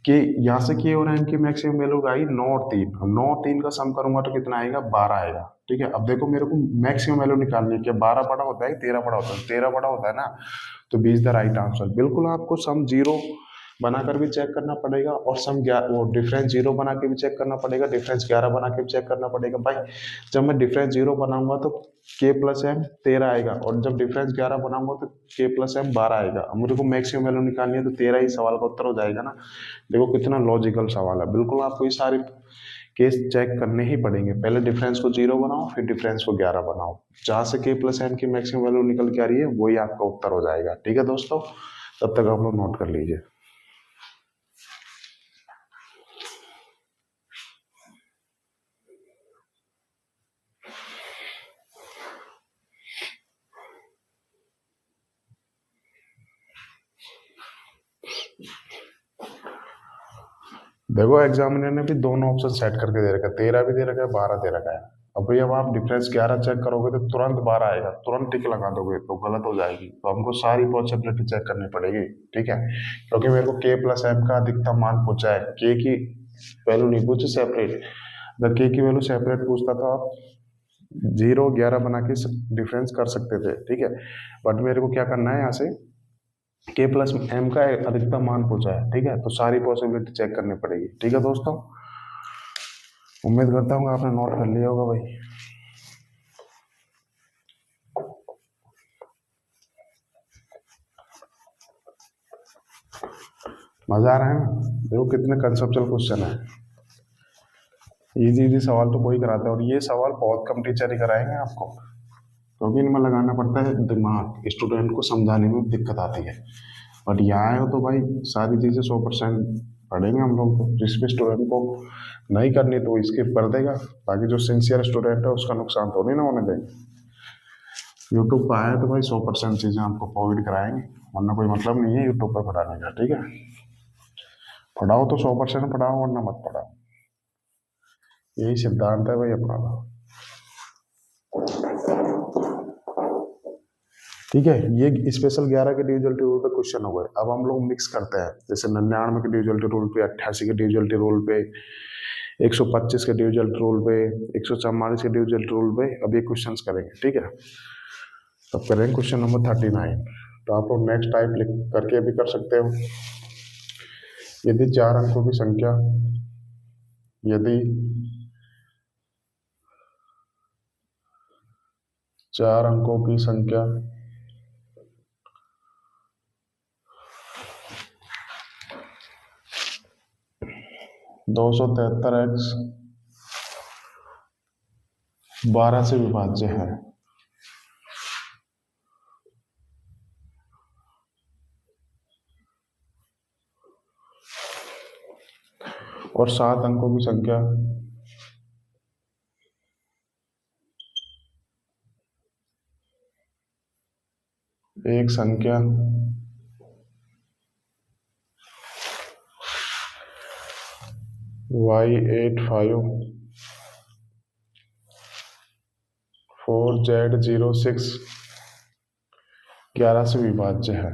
के यहाँ से के और एम की मैक्सिमम वैल्यू आई 9 और 3। अब 9 और 3 का सम करूंगा तो कितना आएगा, 12 आएगा, ठीक है। अब देखो मेरे को मैक्सिमम वैल्यू निकालनी है कि 12 बड़ा होता है 13 बड़ा होता है, 13 बड़ा होता है ना, तो B is the right answer. बिल्कुल आपको सम 0 बनाकर भी चेक करना पड़ेगा, और सम वो डिफरेंस 0 बना के भी चेक करना पड़ेगा, डिफरेंस 11 बना के भी चेक करना पड़ेगा भाई। जब मैं डिफरेंस 0 बनाऊंगा तो के प्लस एम 13 आएगा, और जब डिफरेंस 11 बनाऊंगा तो के प्लस एम 12 आएगा। अब मुझे को मैक्सिमम वैल्यू निकालनी है तो 13 ही सवाल का उत्तर हो जाएगा ना। देखो कितना लॉजिकल सवाल है। बिल्कुल आपको ये सारे केस चेक करने ही पड़ेंगे। पहले डिफरेंस को 0 बनाओ, फिर डिफरेंस को 11 बनाओ, जहां से के प्लस एम की मैक्सिमम वैल्यू निकल के आ रही है वही आपका उत्तर हो जाएगा, ठीक है दोस्तों। तब तक आप लोग नोट कर लीजिए। देखो एग्जामिनर ने भी दोनों ऑप्शन सेट करके दे रखा है, 13 भी दे रखा है, 12 दे रखा है। अब भैया अब आप डिफरेंस 11 चेक करोगे तो तुरंत 12 आएगा, तुरंत टिक लगा दोगे तो गलत हो जाएगी। तो हमको सारी पॉसिबिलिटी चेक करनी पड़ेगी, ठीक है। क्योंकि मेरे को के प्लस एम का अधिकतम मान पूछा है, के की वैल्यू नहीं पूछी सेपरेट। अगर के की वैल्यू सेपरेट पूछता तो आप 0 11 बना के डिफरेंस कर सकते थे, ठीक है। बट मेरे को क्या करना है, यहाँ से के प्लस एम का अधिकतम मान पूछा है, ठीक है। तो सारी पॉसिबिलिटी चेक करनी पड़ेगी, ठीक है दोस्तों। उम्मीद करता हूँ आपने नोट कर लिया होगा भाई। मजा आ रहा है ना, देखो कितने कंसेप्चुअल क्वेश्चन है। इजी इजी सवाल तो कोई कराता है, और ये सवाल बहुत कम टीचर ही कराएंगे आपको, क्योंकि इनमें लगाना पड़ता है दिमाग, स्टूडेंट को समझाने में दिक्कत आती है। बट यहाँ आए हो तो भाई सारी चीज़ें 100% पढ़ेंगे हम लोग। तो जिस भी स्टूडेंट को नहीं करनी तो वो स्किप कर देगा, बाकी जो सिंसियर स्टूडेंट है उसका नुकसान तो नहीं ना होने देंगे। यूट्यूब पर आए तो भाई 100% चीज़ें आपको प्रोवाइड कराएंगे, वरना कोई मतलब नहीं है यूट्यूब पर पढ़ाने का, ठीक है। पढ़ाओ तो 100% पढ़ाओ, वरना मत पढ़ाओ। यही सिद्धांत है भाई अपना तो, ठीक है। ये स्पेशल 11 के ड्यूजलिटी रूल पे क्वेश्चन हो गए। अब हम लोग मिक्स करते हैं, जैसे 99 के ड्यूजलिटी रूल पे, 88 के ड्यूजलिटी रूल पे, 125 के ड्यूजलिटी रूल पे, 144 के ड्यूजलिटी रूल पे अब ये क्वेश्चंस करेंगे, ठीक है। तब करेंगे क्वेश्चन नंबर 39। तो आप लोग नेक्स्ट टाइप लिख करके भी कर सकते हो। यदि 4 अंकों की संख्या, यदि 4 अंकों की संख्या 273x 12 से विभाज्य है, और 7 अंकों की संख्या एक संख्या Y85 4Z06 11 से विभाज्य है।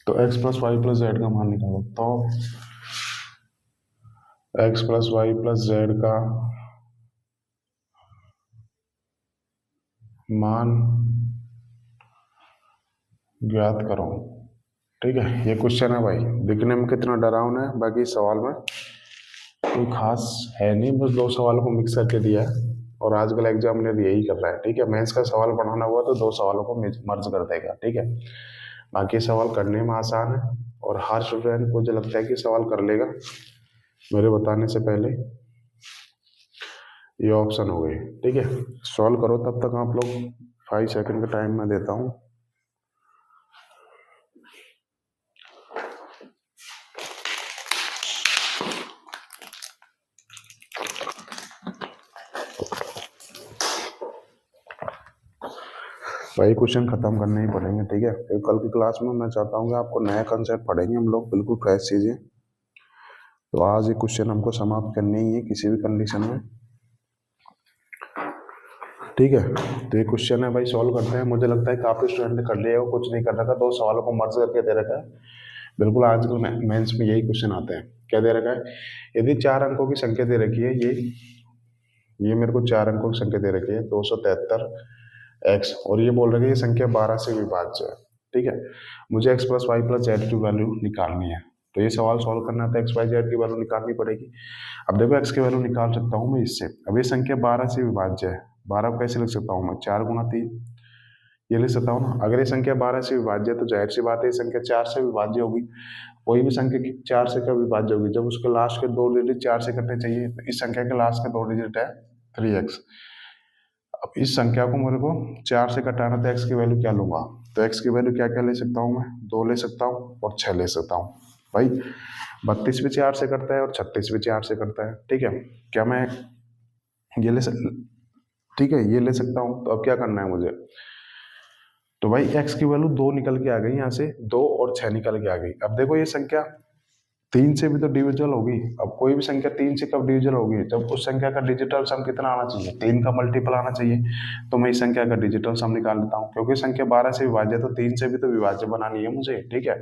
तो x plus Y plus Z का मान निकालो। तो X plus Y plus Z का मान ज्ञात करो। ठीक है, ये क्वेश्चन है भाई, दिखने में कितना डरावना है, बाकी सवाल में कोई खास है नहीं, बस दो सवालों को मिक्स करके दिया है और आजकल एग्जामिनर यही कर रहा है। ठीक है, मेंस का सवाल पढ़ाना हुआ तो दो सवालों को मर्ज कर देगा। ठीक है, बाकी सवाल करने में आसान है और हर स्टूडेंट मुझे लगता है कि सवाल कर लेगा मेरे बताने से पहले। ये ऑप्शन हो गई। ठीक है, सॉल्व करो, तब तक आप लोग 5 सेकंड का टाइम मैं देता हूँ। भाई क्वेश्चन खत्म करने ही पड़ेंगे। ठीक है, फिर कल की क्लास में मैं चाहता हूँ कि आपको नया कंसेप्ट पढ़ेंगे हम लोग, बिल्कुल फ्रेश चीजें। तो आज ये क्वेश्चन हमको समाप्त करने ही है किसी भी कंडीशन में। ठीक है, तो ये क्वेश्चन है भाई, सॉल्व करते हैं। मुझे लगता है काफी स्टूडेंट ने कर लिया है, कुछ नहीं कर रखा, दो सवालों को मर्ज करके दे रखा है। बिल्कुल आजकल मेंस में यही क्वेश्चन आते हैं। क्या दे रखा है, यदि 4 अंकों की संख्या दे रखी है, ये मेरे को 4 अंकों की संख्या दे रखी है 273 एक्स, और ये बोल रहे हैं ये संख्या 12 से विभाज्य है। ठीक है, मुझे X plus Y plus Z की वैल्यू निकालनी है। तो ये सवाल सॉल्व करना है तो एक्स वाई जेड की वैल्यू निकालनी पड़ेगी। अब देखो एक्स की वैल्यू निकाल सकता हूँ मैं इससे। अब ये संख्या 12 से विभाज्य है, 12 कैसे लिख सकता हूँ मैं, 4 गुणा 3 ये लिख सकता हूँ ना। अगर ये संख्या 12 से विभाज्य है तो जाहिर सी बात है ये संख्या 4 से विभाज्य होगी। कोई भी संख्या 4 से कब विभाज्य होगी, जब उसके लास्ट के 2 डिजिट 4 से कटने चाहिए। तो इस संख्या के लास्ट के 2 डिजिट है 3x। अब इस संख्या को मेरे को 4 से घटाना, तो x की वैल्यू क्या लूंगा, तो x की वैल्यू क्या क्या ले सकता हूँ मैं, 2 ले सकता हूँ और 6 ले सकता हूँ। भाई 32 भी 4 से करता है और 36 भी 4 से करता है। ठीक है, क्या मैं ये ठीक है, ये ले सकता हूँ। तो अब क्या करना है मुझे, तो भाई x की वैल्यू 2 निकल के आ गई, यहाँ से 2 और 6 निकल के आ गई। अब देखो ये संख्या 3 से भी तो डिविजल होगी। अब कोई भी संख्या 3 से कब डिविजल होगी, जब उस संख्या का डिजिटल सम कितना आना चाहिए, 3 का मल्टीपल आना चाहिए। तो मैं इस संख्या का डिजिटल सम निकाल लेता हूँ, क्योंकि संख्या 12 से विभाज्य है तो 3 से भी तो विभाज्य बनानी है मुझे। ठीक है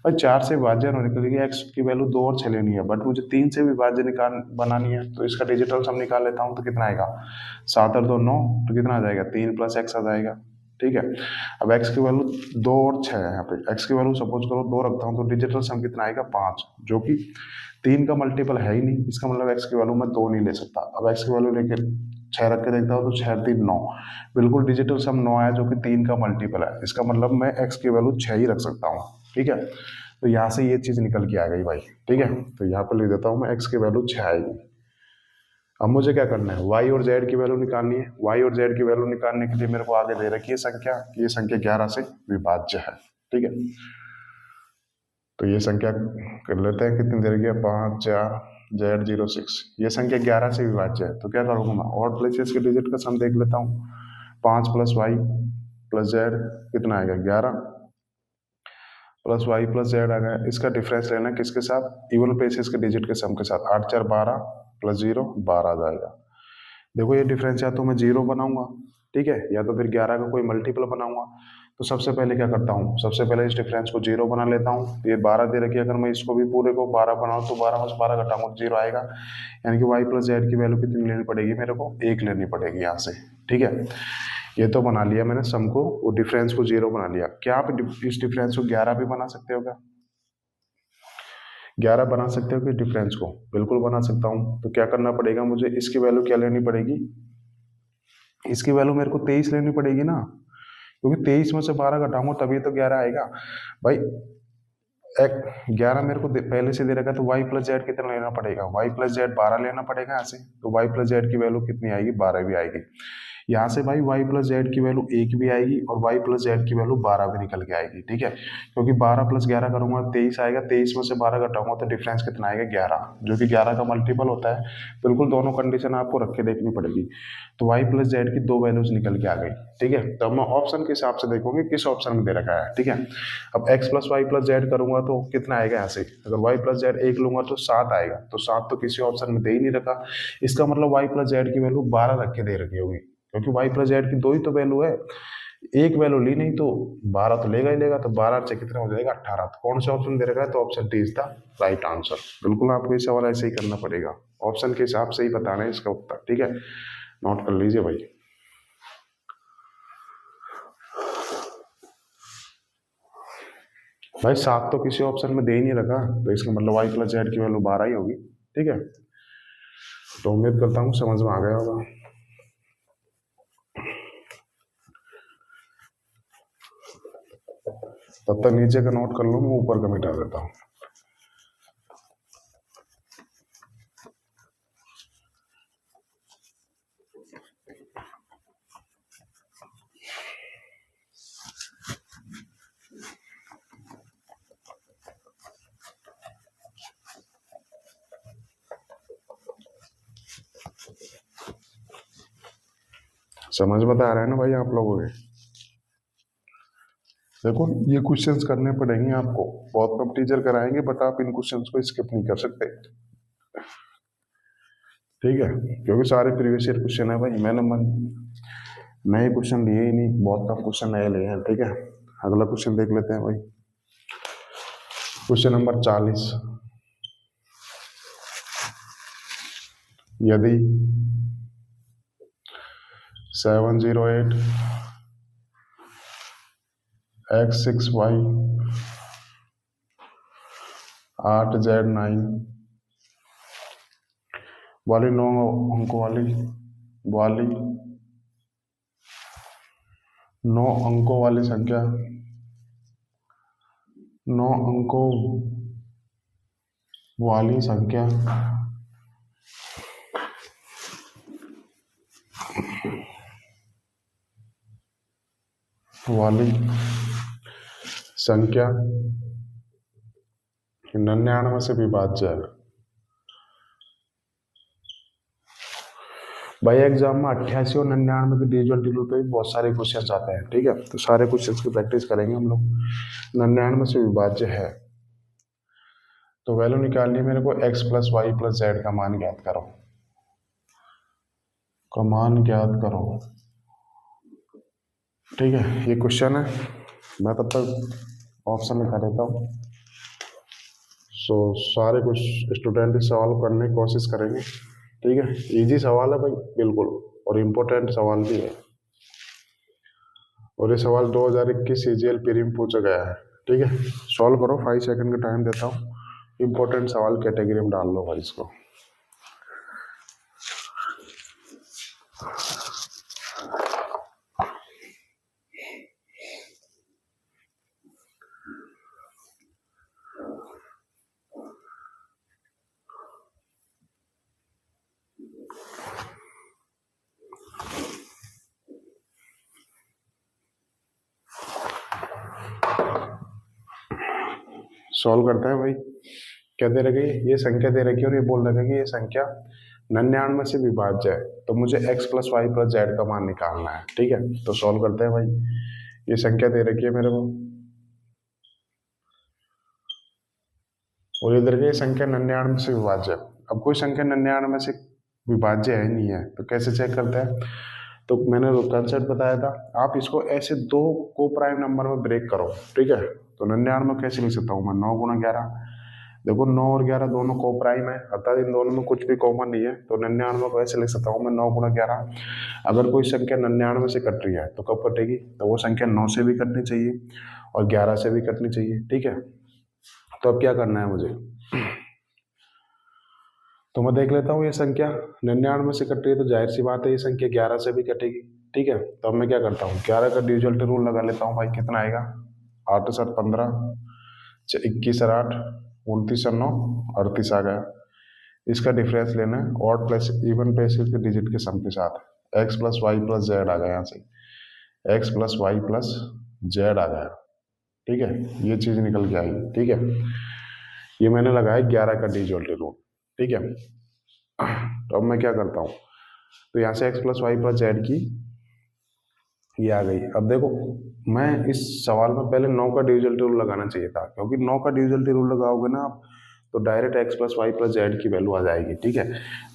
भाई, 4 से विभाज्य होने के लिए एक्स की वैल्यू 2 और 6 लेनी है, बट मुझे 3 से विभाज्य बनानी है। तो इसका डिजिटल सम निकाल लेता हूँ, तो कितना आएगा, 7 और 2 9, तो कितना आ जाएगा, 3 प्लस एक्स आ जाएगा। ठीक है, अब x की वैल्यू 2 और 6 है, यहाँ पे x की वैल्यू सपोज करो 2 रखता हूँ, तो डिजिटल सम कितना आएगा 5, जो कि 3 का मल्टीपल है ही नहीं। इसका मतलब x की वैल्यू मैं 2 नहीं ले सकता। अब x की वैल्यू लेके 6 रख के देखता हूँ, तो 6 3 9, बिल्कुल डिजिटल सम 9 आया, जो कि 3 का मल्टीपल है। इसका मतलब मैं x की वैल्यू 6 ही रख सकता हूँ। ठीक है, तो यहाँ से ये चीज निकल के आ गई भाई। ठीक है, तो यहाँ पर लिख देता हूँ मैं x की वैल्यू 6 आएगी। अब मुझे क्या करना है, y और z की वैल्यू निकालनी है। y और z की वैल्यू निकालने के लिए मेरे को आगे दे रखी है संख्या, ये संख्या 11 से विभाज्य है। ठीक है, तो ये संख्या कर लेते हैं, कितनी दे रखी है, 5 4 z 0 6, ये संख्या 11 से विभाज्य है। तो क्या करूँगा मैं, और प्लेसेस के डिजिट का सम देख लेता हूँ। 5 प्लस वाई प्लस जेड कितना आएगा, 11 प्लस वाई प्लस जेड आ गया। इसका डिफरेंस लेना है किसके साथ, इवन प्लेसेस के डिजिट के सम के साथ। 8 4 12 प्लस 0 12 आ जाएगा। देखो ये डिफरेंस या तो मैं 0 बनाऊंगा, ठीक है, या तो फिर 11 का कोई मल्टीपल बनाऊंगा। तो सबसे पहले क्या करता हूँ, सबसे पहले इस डिफरेंस को 0 बना लेता हूँ। ये 12 दे रखी है, अगर मैं इसको भी पूरे को 12 बनाऊँ तो 12 में से 12 घटाऊंगा तो 0 आएगा। यानी कि वाई प्लस जेड की वैल्यू कितनी लेनी पड़ेगी मेरे को, 1 लेनी पड़ेगी यहाँ से। ठीक है, ये तो बना लिया मैंने सम को, वो डिफरेंस को 0 बना लिया। क्या आप इस डिफरेंस को 11 भी बना सकते हो क्या, 11 बना सकते हो कि डिफरेंस को, बिल्कुल बना सकता हूँ। तो क्या करना पड़ेगा मुझे, इसकी वैल्यू क्या लेनी पड़ेगी, इसकी वैल्यू मेरे को 23 लेनी पड़ेगी ना, क्योंकि 23 में से 12 घटाऊंगा तभी तो 11 आएगा। भाई 11 मेरे को पहले से दे रखा है, तो y प्लस जेड कितना लेना पड़ेगा, y प्लस जेड 12 लेना पड़ेगा यहाँ से। तो y प्लस जेड की वैल्यू कितनी आएगी, 12 भी आएगी। यहाँ से भाई y प्लस जेड की वैल्यू 1 भी आएगी और y प्लस जेड की वैल्यू 12 भी निकल के आएगी। ठीक है, क्योंकि 12 प्लस 11 करूंगा 23 आएगा, 23 में से 12 घटाऊंगा तो डिफरेंस कितना आएगा, 11, जो कि 11 का मल्टीपल होता है। बिल्कुल दोनों कंडीशन आपको रख के देखनी पड़ेगी। तो y प्लस जेड की 2 वैल्यूज निकल के आ गई। ठीक है, तो मैं ऑप्शन के हिसाब से देखोगे किस ऑप्शन में दे रखा है। ठीक है, अब x plus Y plus Z करूंगा तो कितना आएगा, यहाँ से अगर y प्लस जेड 1 लूंगा तो 7 आएगा। तो 7 तो किसी ऑप्शन में दे ही नहीं रखा, इसका मतलब y प्लस जेड की वैल्यू 12 रख के दे रखी होगी, क्योंकि y प्लस जेड की 2 ही तो वैल्यू है। एक वैल्यू ली नहीं तो 12 तो लेगा ही लेगा, तो 12 से कितना हो जाएगा 18। तो कौन सा ऑप्शन दे रखा है, तो option D is the right answer. बिल्कुल आपको ये सवाल ऐसे ही करना पड़ेगा, ऑप्शन के हिसाब से ही बताना है इसका उत्तर, ठीक है, नोट कर लीजिए भाई। भाई 7 तो किसी ऑप्शन में दे ही नहीं रखा, तो इसका मतलब y प्लस जेड की वैल्यू 12 ही होगी, ठीक है। तो उम्मीद करता हूँ समझ में आ गया होगा। तब तक नीचे का नोट कर लो, मैं ऊपर का मिटा देता हूँ। समझ में आ रहा है ना भाई आप लोगों के? देखो ये क्वेश्चंस करने पड़ेंगे आपको, बहुत कम टीचर कराएंगे, बट आप इन क्वेश्चंस को स्किप नहीं कर सकते, ठीक है, क्योंकि सारे प्रीवियस ईयर क्वेश्चन है भाई। मैंने नए क्वेश्चन लिए ही नहीं, बहुत कम क्वेश्चन नए लिए हैं, ठीक है। अगला क्वेश्चन देख लेते हैं भाई, क्वेश्चन नंबर 40। यदि 708 x6y 8z9 वाली 9 अंकों वाली 9 अंकों वाली संख्या 9 अंकों वाली संख्या वाली संख्या 99 से विभाज्य है। भाई एग्जाम में 88 और 99 के डिविजन टेबल पे भी बहुत सारे क्वेश्चंस आते हैं, ठीक है, तो सारे क्वेश्चंस की प्रैक्टिस करेंगे हम लोग। 99 से विभाज्य है तो वैल्यू निकालनी है मेरे को, x plus Y plus Z का मान ज्ञात करो, ठीक है, ये क्वेश्चन है। मैं तब तक ऑप्शन लिखा देता हूँ। सो सारे कुछ स्टूडेंट इस सवाल को करने की कोशिश करेंगे, ठीक है, इजी सवाल है भाई बिल्कुल, और इम्पोर्टेंट सवाल भी है, और ये सवाल 2021 सीजीएल प्री में पूछा गया है, ठीक है। सॉल्व करो, 5 सेकंड का टाइम देता हूँ, इम्पोर्टेंट सवाल कैटेगरी में डाल लो भाई इसको। सॉल्व करते हैं भाई। क्या दे रखी है, ये संख्या दे रखी है और ये बोल रखा है कि ये संख्या 99 से विभाज्य है, तो मुझे x plus Y plus Z का मान निकालना है, ठीक है। तो सॉल्व करते हैं भाई, ये संख्या दे रखी है मेरे को और इधर की संख्या 99 से विभाज्य है। अब कोई संख्या 99 से विभाज्य है नहीं है तो कैसे चेक करते हैं, तो मैंने कंसेप्ट बताया था, आप इसको ऐसे दो को प्राइम नंबर में ब्रेक करो, ठीक है। तो 99 कैसे लिख सकता हूँ मैं, 9 गुणा 11, देखो 9 और 11 दोनों को प्राइम है, अर्थात इन दोनों में कुछ भी कॉमन नहीं है, तो 99 को ऐसे लिख सकता हूँ मैं 9 गुणा 11। अगर कोई संख्या 99 से कट रही है तो कब कटेगी, तो वो संख्या 9 से भी कटनी चाहिए और 11 से भी कटनी चाहिए, ठीक है। तो अब क्या करना है मुझे, तो मैं देख लेता हूँ ये संख्या 99 से कट रही है तो जाहिर सी बात है ये संख्या 11 से भी कटेगी, ठीक है। तो अब मैं क्या करता हूँ, 11 का डिविजल रूल लगा लेता हूँ भाई, कितना आएगा, 8 7 15, 21 और 8 29 और 9 38 आ गया। इसका डिफरेंस लेना है ऑड प्लस इवन पैसे के डिजिट के सम के साथ, x plus Y plus Z आ गया, यहाँ से x plus Y plus Z आ गया, ठीक है, ये चीज़ निकल के आई, ठीक है। ये मैंने लगाया 11 का डिविजल रूल, ठीक है। तो अब मैं क्या करता हूँ, तो यहाँ से x plus Y plus Z की ये आ गई। अब देखो मैं इस सवाल में पहले 9 का डिविजल रूल लगाना चाहिए था, क्योंकि 9 का डिविजल रूल लगाओगे ना आप तो direct x plus Y plus Z की वैल्यू आ जाएगी। ठीक है,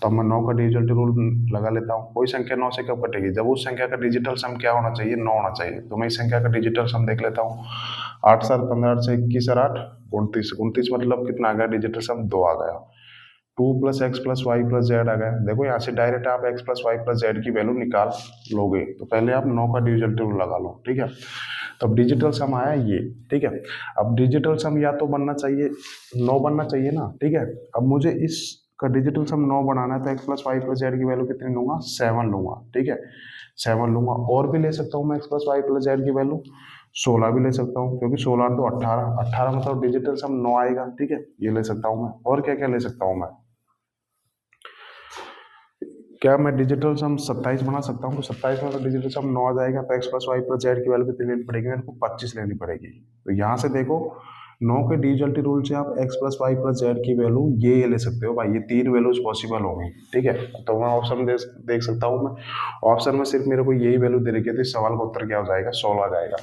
तो अब मैं 9 का डिविजल रूल लगा लेता हूँ। कोई संख्या 9 से कब कटेगी, जब उस संख्या का डिजिटल सम क्या होना चाहिए, 9 होना चाहिए। तो मैं इस संख्या का डिजिटल सम देख लेता हूँ। 8 7 15 8 से 21 और 8 29, 29 मतलब कितना आ गया, डिजिटल सम 2 आ गया। 2 plus X plus Y plus Z आ गया। देखो यहाँ से डायरेक्ट आप x plus Y plus Z की वैल्यू निकाल लोगे। तो पहले आप 9 का डिविजल रूल लगा लो। ठीक है, तो अब डिजिटल सम आया ये। ठीक है, अब डिजिटल सम या तो बनना चाहिए 9 बनना चाहिए ना। ठीक है, अब मुझे इस का डिजिटल सम 9 बनाना है तो x plus Y plus Z की वैल्यू कितनी लूंगा, 7 लूंगा। ठीक है, 7 लूंगा। और भी ले सकता हूँ मैं x plus Y plus Z की वैल्यू 16 भी ले सकता हूँ, क्योंकि 16 तो 18, 18 मतलब डिजिटल सम 9 आएगा। ठीक है, ये ले सकता हूँ मैं। और क्या क्या ले सकता हूँ मैं, क्या मैं डिजिटल सम 27 बना सकता हूँ। तो 27 में तो डिजिटल सम 9 आ जाएगा, तो x plus Y plus Z की वैल्यू कितनी लेनी पड़ेगी, मेरे को 25 लेनी पड़ेगी। तो यहाँ से देखो 9 के डिजिटल रूल से आप x plus Y plus Z की वैल्यू ये ले सकते हो भाई, ये 3 वैल्यूज पॉसिबल होंगी। ठीक है, तो मैं ऑप्शन देख सकता हूँ मैं। ऑप्शन में सिर्फ मेरे को यही वैल्यू दे रखी है, तो इस सवाल का उत्तर क्या हो जाएगा, 16 आ जाएगा।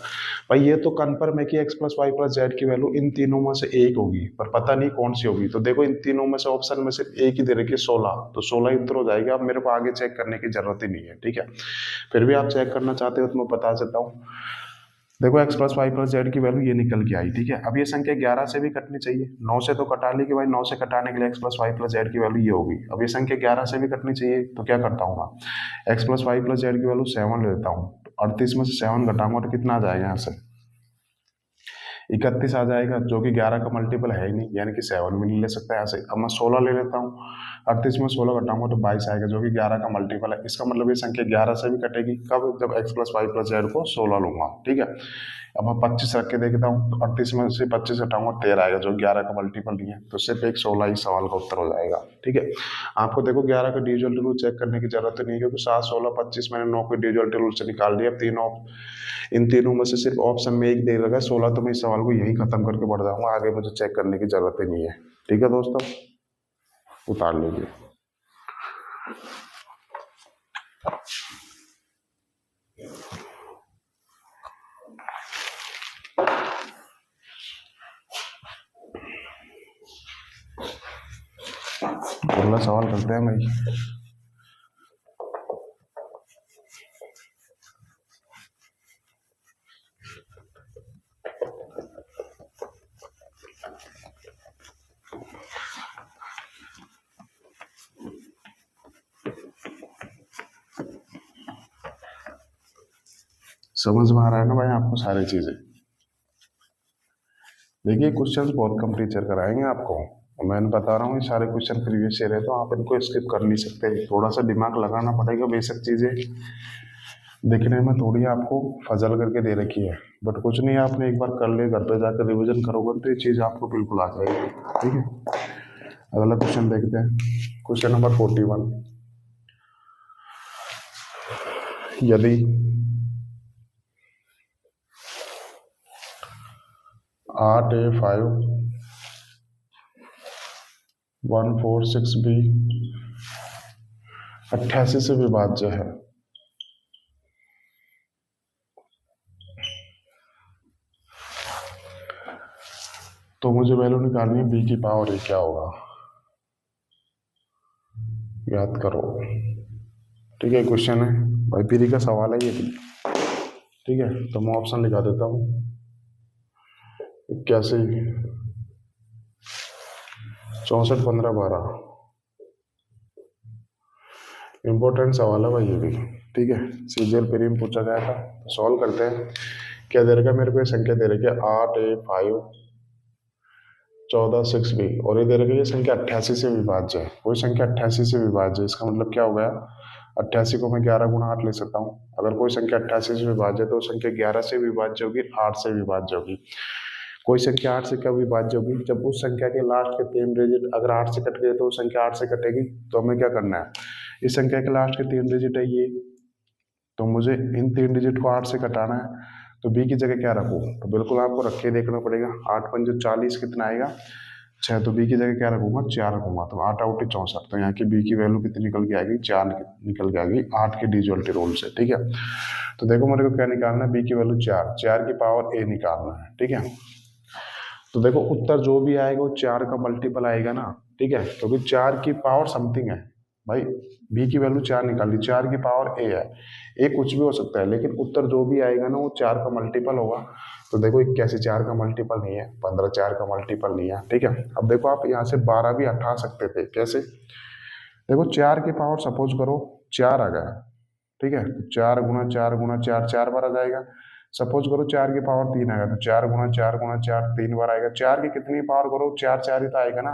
भाई ये तो कन्फर्म है कि x plus Y plus Z की वैल्यू इन तीनों में से एक होगी, पर पता नहीं कौन सी होगी। तो देखो इन तीनों में से ऑप्शन में सिर्फ एक ही दे रखी है 16, तो 16 ही उत्तर हो जाएगा। अब मेरे को आगे चेक करने की जरूरत ही नहीं है। ठीक है, फिर भी आप चेक करना चाहते हो तो मैं बता सकता हूँ। देखो x plus Y plus Z की वैल्यू ये निकल के आई। ठीक है, अब ये संख्या 11 से भी कटनी चाहिए। 9 से तो कटा ली कि भाई 9 से कटाने के लिए x plus Y plus Z की वैल्यू ये होगी। अब ये संख्या 11 से भी कटनी चाहिए, तो क्या करता हूँ मैं, x plus Y plus Z की वैल्यू 7 ले लेता हूँ। 38 में से 7 घटाऊंगा तो कितना आ जाएगा, यहाँ से 31 आ जाएगा, जो कि 11 का मल्टीपल है ही नहीं, यानी कि 7 भी नहीं ले सकता है यहाँ से। अब मैं 16 ले लेता हूँ। 38 में 16 घटाऊंगा तो 22 आएगा, जो कि 11 का मल्टीपल है। इसका मतलब ये संख्या 11 से भी कटेगी कब, जब x plus Y plus Z को 16 लूंगा। ठीक है, अब मैं 25 रख के देखता हूँ, तो 38 में से 25 हटाऊंगा 13 आएगा, जो 11 का मल्टीपल नहीं है। तो सिर्फ एक 16 ही सवाल का उत्तर हो जाएगा। ठीक है, आपको देखो 11 का डिविजल रूल चेक करने की जरूरत नहीं है, क्योंकि 7 16 25 मैंने 9 के डिविजल रूल से निकाल दिया। इन तीनों में से सिर्फ ऑप्शन में एक दे रखा है 16, तो मैं इस सवाल को यही खत्म करके बढ़ जाऊंगा, आगे मुझे चेक करने की जरूरत ही नहीं है। ठीक है दोस्तों, उतार लीजिए। अगला सवाल करते हैं भाई। समझ में आ रहा है ना भाई आपको सारी चीजें। देखिए क्वेश्चंस बहुत कम टीचर कराएंगे आपको, मैंने बता रहा हूँ ये सारे क्वेश्चन प्रीवियस ईयर है, तो आप इनको स्किप कर नहीं सकते। थोड़ा सा दिमाग लगाना पड़ेगा, बेसिक चीजें देखने में थोड़ी आपको फजल करके दे रखी है, बट कुछ नहीं, आपने एक बार कर ले, घर पे जाकर रिविजन करोगे तो ये चीज आपको बिल्कुल आ जाएगी। ठीक है, अगला क्वेश्चन देखते हैं। क्वेश्चन नंबर 41, यदि 8a5 146b 88 से विभाज्य है, तो मुझे वैल्यू निकालनी है b की पावर a, क्या होगा याद करो। ठीक है, क्वेश्चन है भाई, पीरी का सवाल है ये भी। ठीक है, तो मैं ऑप्शन लिखा देता हूँ 81 64 15 12। इंपॉर्टेंट सवाल है भाई ये भी। ठीक है, सीजीएल पेरी में पूछा गया था, तो सॉल्व करते हैं। क्या दे रखा है मेरे को, संख्या दे रखी है 8a5 14 6b, और ये दे रखी है संख्या 88 से विभाज्य है। कोई संख्या 88 से विभाज्य है, इसका मतलब क्या हो गया, 88 को मैं 11 गुना 8 ले सकता हूँ। अगर कोई संख्या 88 से विभाज्य है तो संख्या 11 से विभाज्य होगी, 8 से विभाज्य होगी। कोई संख्या 8 से कब विभाज्य होगी, जब उस संख्या के लास्ट के 3 डिजिट अगर 8 से कट गए तो संख्या 8 से कटेगी। तो हमें क्या करना है, इस संख्या के लास्ट के 3 डिजिट है ये, तो मुझे इन 3 डिजिट को 8 से कटाना है। तो b की जगह क्या रखूँ, तो बिल्कुल आपको रख के देखना पड़ेगा। 8 पंजे 40 कितना आएगा 6, तो b की जगह क्या रखूंगा 4 रखूंगा, तो 8 आउट 64। तो यहाँ की b की वैल्यू कितनी निकल के आएगी, 4 निकल के आएगी 8 के डिजिटल रूल से। ठीक है, तो देखो मेरे को क्या निकालना है, b की वैल्यू 4 की पावर a निकालना है। ठीक है, तो देखो उत्तर जो भी आएगा वो 4 का मल्टीपल आएगा ना, ठीक है, क्योंकि 4 की पावर समथिंग है भाई, बी की वैल्यू 4 निकाली, 4 की पावर ए है, ए कुछ भी हो सकता है, लेकिन उत्तर जो भी आएगा ना वो 4 का मल्टीपल होगा। तो देखो 81 4 का मल्टीपल नहीं है, 15 4 का मल्टीपल नहीं है, ठीक है। अब देखो आप यहाँ से 12 भी हटा सकते थे, कैसे? देखो 4 की पावर सपोज करो 4 आ गया, ठीक है, तो 4 गुना 4 गुना 4 4 बार आ जाएगा। सपोज करो 4 की पावर 3 आएगा, तो 4 गुना 4 गुना 4 3 बार आएगा। 4 की कितनी पावर करो, 4 4 ही तो आएगा ना,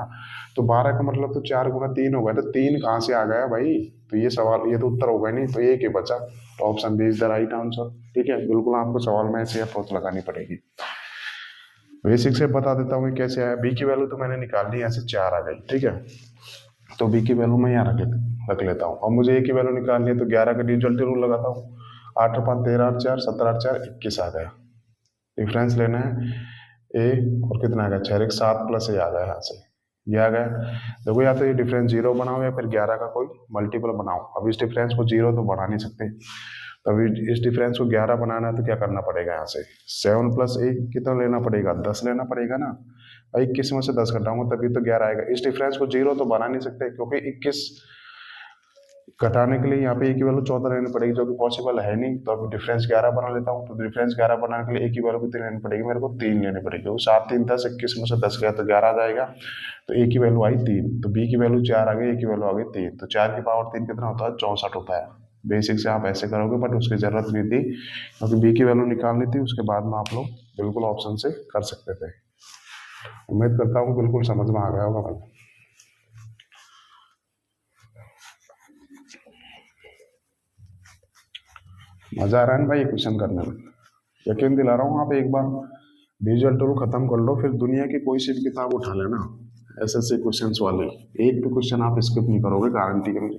तो 12 का मतलब तो 4 गुना 3 होगा, तो 3 कहाँ से आ गया भाई? तो ये सवाल, ये तो उत्तर होगा ही नहीं, तो एक ही बचा, तो option B is the right answer, ठीक है। बिल्कुल आपको सवाल में ऐसे अप्रोच लगानी पड़ेगी। बेसिक से बता देता हूँ कैसे आया। बी की वैल्यू तो मैंने निकाल ली, यहाँ से 4 आ गई, ठीक है, तो बी की वैल्यू मैं यहाँ रख लेता हूँ। अब मुझे ए की वैल्यू निकालनी है, तो 11 का डिफिकल्टी रूल लगाता हूँ। 8 और 5 13 8 4 17 8 4 21 आ गया। डिफरेंस लेना है ए, और कितना आ गया 6 1 7 प्लस ए आ गया, यहाँ से ये आ गया। देखो या तो ये डिफरेंस 0 बनाओ या फिर 11 का कोई मल्टीपल बनाओ। अब इस डिफरेंस को 0 तो बना नहीं सकते, तो अभी इस डिफरेंस को 11 बनाना है, तो क्या करना पड़ेगा, यहाँ से 7 प्लस ए कितना लेना पड़ेगा, 10 लेना पड़ेगा ना भाई। 21 में से 10 घटाऊंगा तभी तो 11 आएगा। इस डिफरेंस को 0 तो बना नहीं सकते, क्योंकि 21 घटाने के लिए यहाँ पे ए की वैल्यू 14 लेनी पड़ेगी, जो कि पॉसिबल है नहीं। तो अभी डिफरेंस 11 बना लेता हूँ। तो डिफरेंस 11 बनाने के लिए ए की वैल्यू कितनी लेनी पड़ेगी, मेरे को 3 लेनी पड़ेगी, क्योंकि 7 3 10, 21 में से 10 गया तो 11 आ जाएगा। तो ए की वैल्यू आई 3, तो बी की वैल्यू 4 आ गई, ए की वैल्यू आ गई 3, तो 4 की पावर 3 कितना होता है, 64 होता है। बेसिक से आप ऐसे करोगे, बट उसकी जरूरत नहीं थी, क्योंकि बी की वैल्यू निकालनी थी, उसके बाद में आप लोग बिल्कुल ऑप्शन से कर सकते थे। उम्मीद करता हूँ बिल्कुल समझ में आ गया होगा भाई। मजा आ रहा है ना भाई ये क्वेश्चन करने में? यकीन दिला रहा हूँ, आप एक बार डिजिटल टूल खत्म कर लो, फिर दुनिया की कोई सी भी किताब उठा लेना, ऐसे ऐसे क्वेश्चंस वाले, एक भी क्वेश्चन आप स्किप नहीं करोगे, गारंटी है मुझे।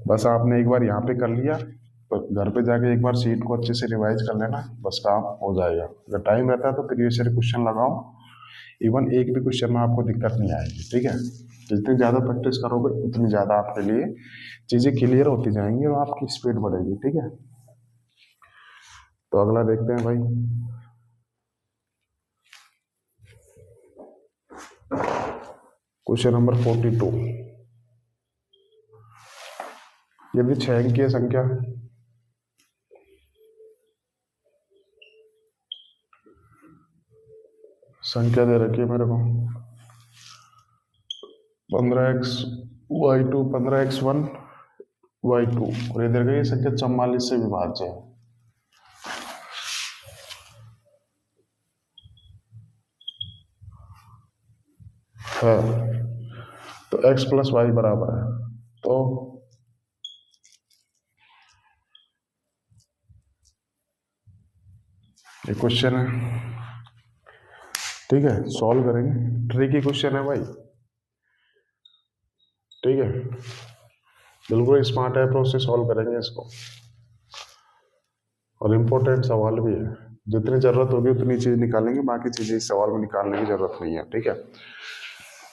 बस आपने एक बार यहाँ पे कर लिया, तो घर पे जाके एक बार सीट को अच्छे से रिवाइज कर लेना, बस काम हो जाएगा। अगर टाइम रहता है तो प्रीवियस ईयर क्वेश्चन लगाओ, इवन एक भी क्वेश्चन में आपको दिक्कत नहीं आएगी, ठीक है। जितनी ज़्यादा प्रैक्टिस करोगे उतनी ज़्यादा आपके लिए चीज़ें क्लियर होती जाएंगी और आपकी स्पीड बढ़ेगी, ठीक है। तो अगला देखते हैं भाई। Question number 42। यदि 6 अंकीय संख्या दे रखी है मेरे को 15x y2 15x1 y2, और ये दे रखी है संख्या 44 से विभाज्य है, तो x प्लस वाई बराबर है। तो ये क्वेश्चन है, ठीक है, सॉल्व करेंगे। ट्रिकी क्वेश्चन है भाई, ठीक है, बिल्कुल स्मार्ट अप्रोच से सॉल्व करेंगे इसको, और इम्पोर्टेंट सवाल भी है। जितनी जरूरत होगी उतनी चीज निकालेंगे, बाकी चीजें इस सवाल में निकालने की जरूरत नहीं है, ठीक है।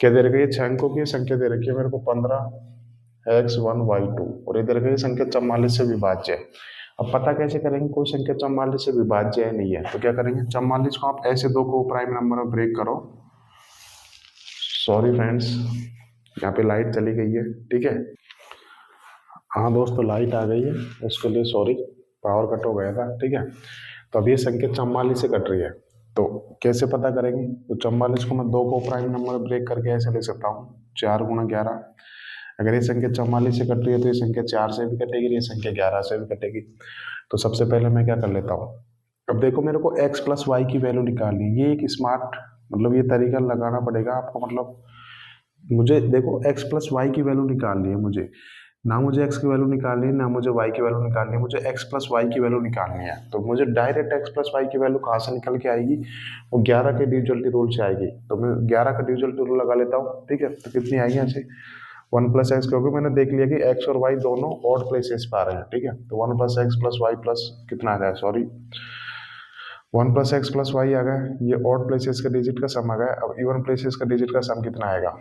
क्या दे रखी है, 6 अंकों की संख्या दे रखी है मेरे को 15x1 y2, और ये दे रखी है संख्या 44 से विभाज्य है। अब पता कैसे करेंगे कोई संख्या 44 से विभाज्य है नहीं है? तो क्या करेंगे, 44 को आप ऐसे दो को प्राइम नंबर में ब्रेक करो। सॉरी फ्रेंड्स, यहाँ पे लाइट चली गई है, ठीक है। हाँ दोस्तों, लाइट आ गई है, उसके लिए सॉरी, पावर कट हो गया था, ठीक है। तो अब ये संख्या 44 से कट रही है, तो कैसे पता करेंगे? तो 44 को मैं दो को प्राइम नंबर ब्रेक करके ऐसे ले सकता हूँ, 4 गुना 11। अगर ये संख्या 44 से कट रही है तो ये संख्या 4 से भी कटेगी, ये संख्या 11 से भी कटेगी। तो सबसे पहले मैं क्या कर लेता हूँ, अब देखो मेरे को x प्लस वाई की वैल्यू निकालनी है। ये एक स्मार्ट, मतलब ये तरीका लगाना पड़ेगा आपको, मतलब मुझे देखो x प्लस वाई की वैल्यू निकालनी है, मुझे ना मुझे x की वैल्यू निकालनी है ना मुझे y की वैल्यू निकालनी है, मुझे x प्लस वाई की वैल्यू निकालनी है। तो मुझे डायरेक्ट x प्लस वाई की वैल्यू कहाँ से निकल के आएगी, वो 11 के डिविजिबिलिटी रूल से आएगी। तो मैं 11 का डिविजिबिलिटी रूल लगा लेता हूँ, ठीक है। तो कितनी आएगी यहाँ से 1 प्लस एक्स, क्योंकि मैंने देख लिया कि x और y दोनों ऑड प्लेसेस पर आ रहे हैं, ठीक है। तो 1 plus X plus Y plus कितना आ गया, sorry 1 plus X plus Y आ गया, ये ऑड प्लेसेस का डिजिट का सम आ गया। अब इवन प्लेसेस का डिजिट का सम कितना आएगा,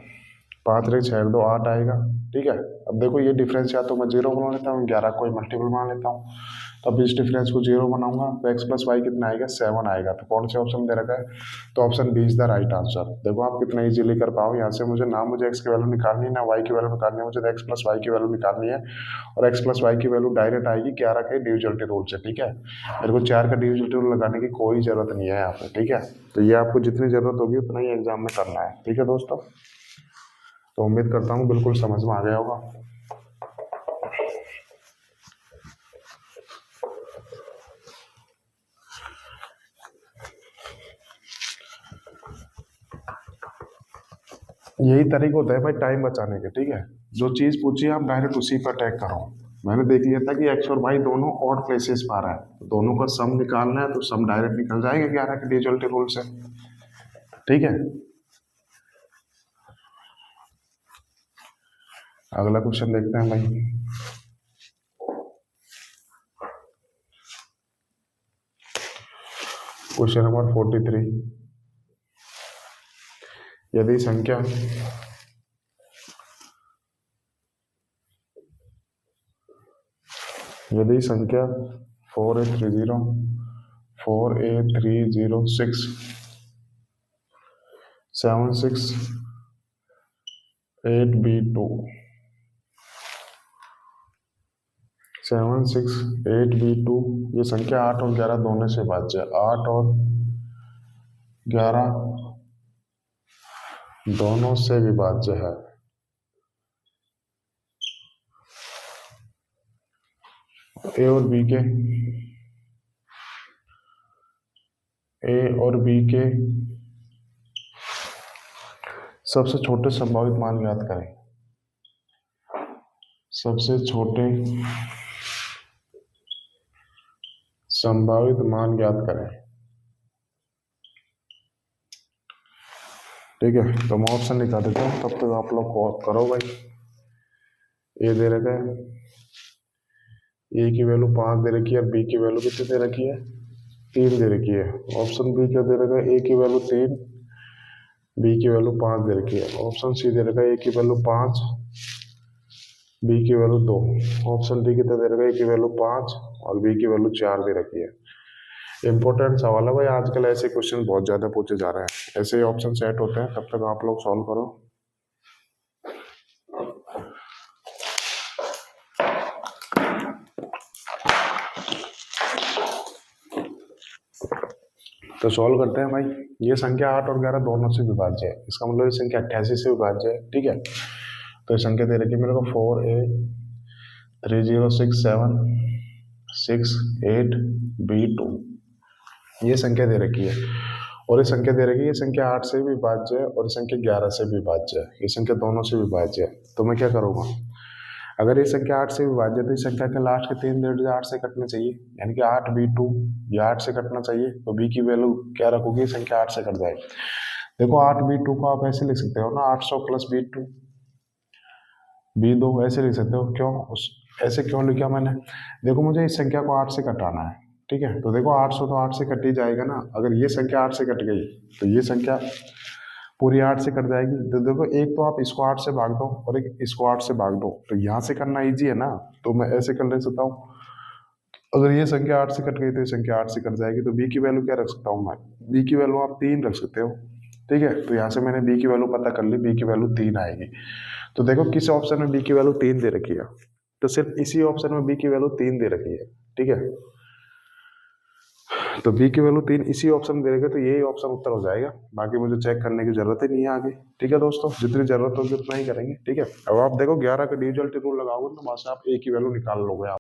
5 3 6 2 8 आएगा, ठीक है। अब देखो ये डिफरेंस या तो मैं 0 बना लेता हूँ, 11 को मल्टीपल बना लेता हूँ, तो अब इस डिफरेंस को 0 बनाऊंगा तो x प्लस वाई कितना आएगा 7 आएगा। तो कौन से ऑप्शन दे रखा है, तो option B is the right answer. देखो आप कितना इजीली कर पाओ, यहाँ से मुझे x की वैल्यू निकालनी है ना y की वैल्यू निकालनी है, मुझे x प्लस वाई की वैल्यू निकालनी है और x प्लस वाई की वैल्यू डायरेक्ट आएगी 11 के डिविजिबिलिटी रूल से। ठीक है, मेरे को 4 का डिविजिबिलिटी रूल लगाने की कोई जरूरत नहीं है यहाँ पे। ठीक है, तो ये आपको जितनी जरूरत होगी उतना ही एग्जाम में करना है। ठीक है दोस्तों, तो उम्मीद करता हूँ बिल्कुल समझ में आ गया होगा। यही तरीका होता है भाई टाइम बचाने के। ठीक है, जो चीज पूछी आप डायरेक्ट उसी पर अटैक करो। मैंने देख लिया था कि एक्स और वाई दोनों ऑड प्लेसेस पर है, तो दोनों का सम निकालना है, तो सम डायरेक्ट निकल जाएगा 11 के डिविजिबिलिटी रूल से। ठीक है, अगला क्वेश्चन देखते हैं भाई। क्वेश्चन नंबर 43, यदि संख्या यदि संख्या 4A306 768B2 ये संख्या 8 और 11 दोनों से भाज्य है, 8 और 11 दोनों से विभाज्य है। ए और बी के सबसे छोटे संभावित मान ज्ञात करें। सबसे छोटे संभावित मान ज्ञात करें। ठीक है, तो मैं ऑप्शन लिखा देता हूँ, तब तक आप लोग करो भाई। ए दे रखा है, ए की वैल्यू 5 दे रखी है, बी की वैल्यू कितनी दे रखी है 3 दे रखी है। ऑप्शन बी क्या दे रखा है, ए की वैल्यू 3, बी की वैल्यू 5 दे रखी है। ऑप्शन सी दे रखा है, ए की वैल्यू 5, बी की वैल्यू 2। ऑप्शन डी कितना दे रखा है, ए की वैल्यू 5 और बी की वैल्यू 4 दे रखी है। इंपॉर्टेंट सवाल है भाई, आजकल ऐसे क्वेश्चन बहुत ज्यादा पूछे जा रहे हैं, ऐसे ही ऑप्शन सेट होते हैं। तब तक आप लोग सॉल्व करो। तो सॉल्व करते हैं भाई। ये संख्या 8 और 11 दोनों से विभाज्य है, इसका मतलब ये संख्या 88 से विभाज्य है। ठीक है, तो ये संख्या दे रखी है मेरे को 4A3067668B2 ये संख्या दे रखी है, और ये संख्या दे रखी है, ये संख्या 8 से भी विभाज्य है और ये संख्या 11 से भी विभाज्य है। ये संख्या दोनों से विभाज्य है। तो मैं क्या करूँगा, अगर ये संख्या 8 से विभाज्य है तो इस संख्या के लास्ट के 3 डिजिट 8 से कटने चाहिए, यानी कि 8B2 ये 8 से कटना चाहिए। तो बी की वैल्यू क्या रखोगे, संख्या 8 से कट जाएगी। देखो 8B2 को आप ऐसे लिख सकते हो ना, 800 प्लस B2 ऐसे लिख सकते हो। क्यों ऐसे क्यों लिखा मैंने, देखो मुझे इस संख्या को 8 से कटाना है। ठीक है, तो देखो 800 तो 8 से कट ही जाएगा ना। अगर ये संख्या 8 से कट गई तो ये संख्या पूरी 8 से कट जाएगी। तो देखो एक तो आप इसको 8 से भाग दो और एक इसको 8 से भाग दो, तो यहाँ से करना इजी है ना, तो मैं ऐसे कर ले सकता हूँ। अगर ये संख्या 8 से कट गई तो ये संख्या 8 से कट जाएगी। तो बी की वैल्यू क्या रख सकता हूँ मैं, बी की वैल्यू आप 3 रख सकते हो। ठीक है, तो यहाँ से मैंने बी की वैल्यू पता कर ली, बी की वैल्यू 3 आएगी। तो देखो किस ऑप्शन में बी की वैल्यू 3 दे रखी है, तो सिर्फ इसी ऑप्शन में बी की वैल्यू 3 दे रखी है। ठीक है, तो बी की वैल्यू 3 इसी ऑप्शन में दे रखे, तो यही ऑप्शन उत्तर हो जाएगा। बाकी मुझे चेक करने की जरूरत ही नहीं है आगे। ठीक है दोस्तों, जितनी जरूरत होगी उतना ही करेंगे। ठीक है, अब आप देखो 11 का डिविजिबिलिटी रूल लगाओगे तो वहां से आप ए की वैल्यू निकाल लोगे आप।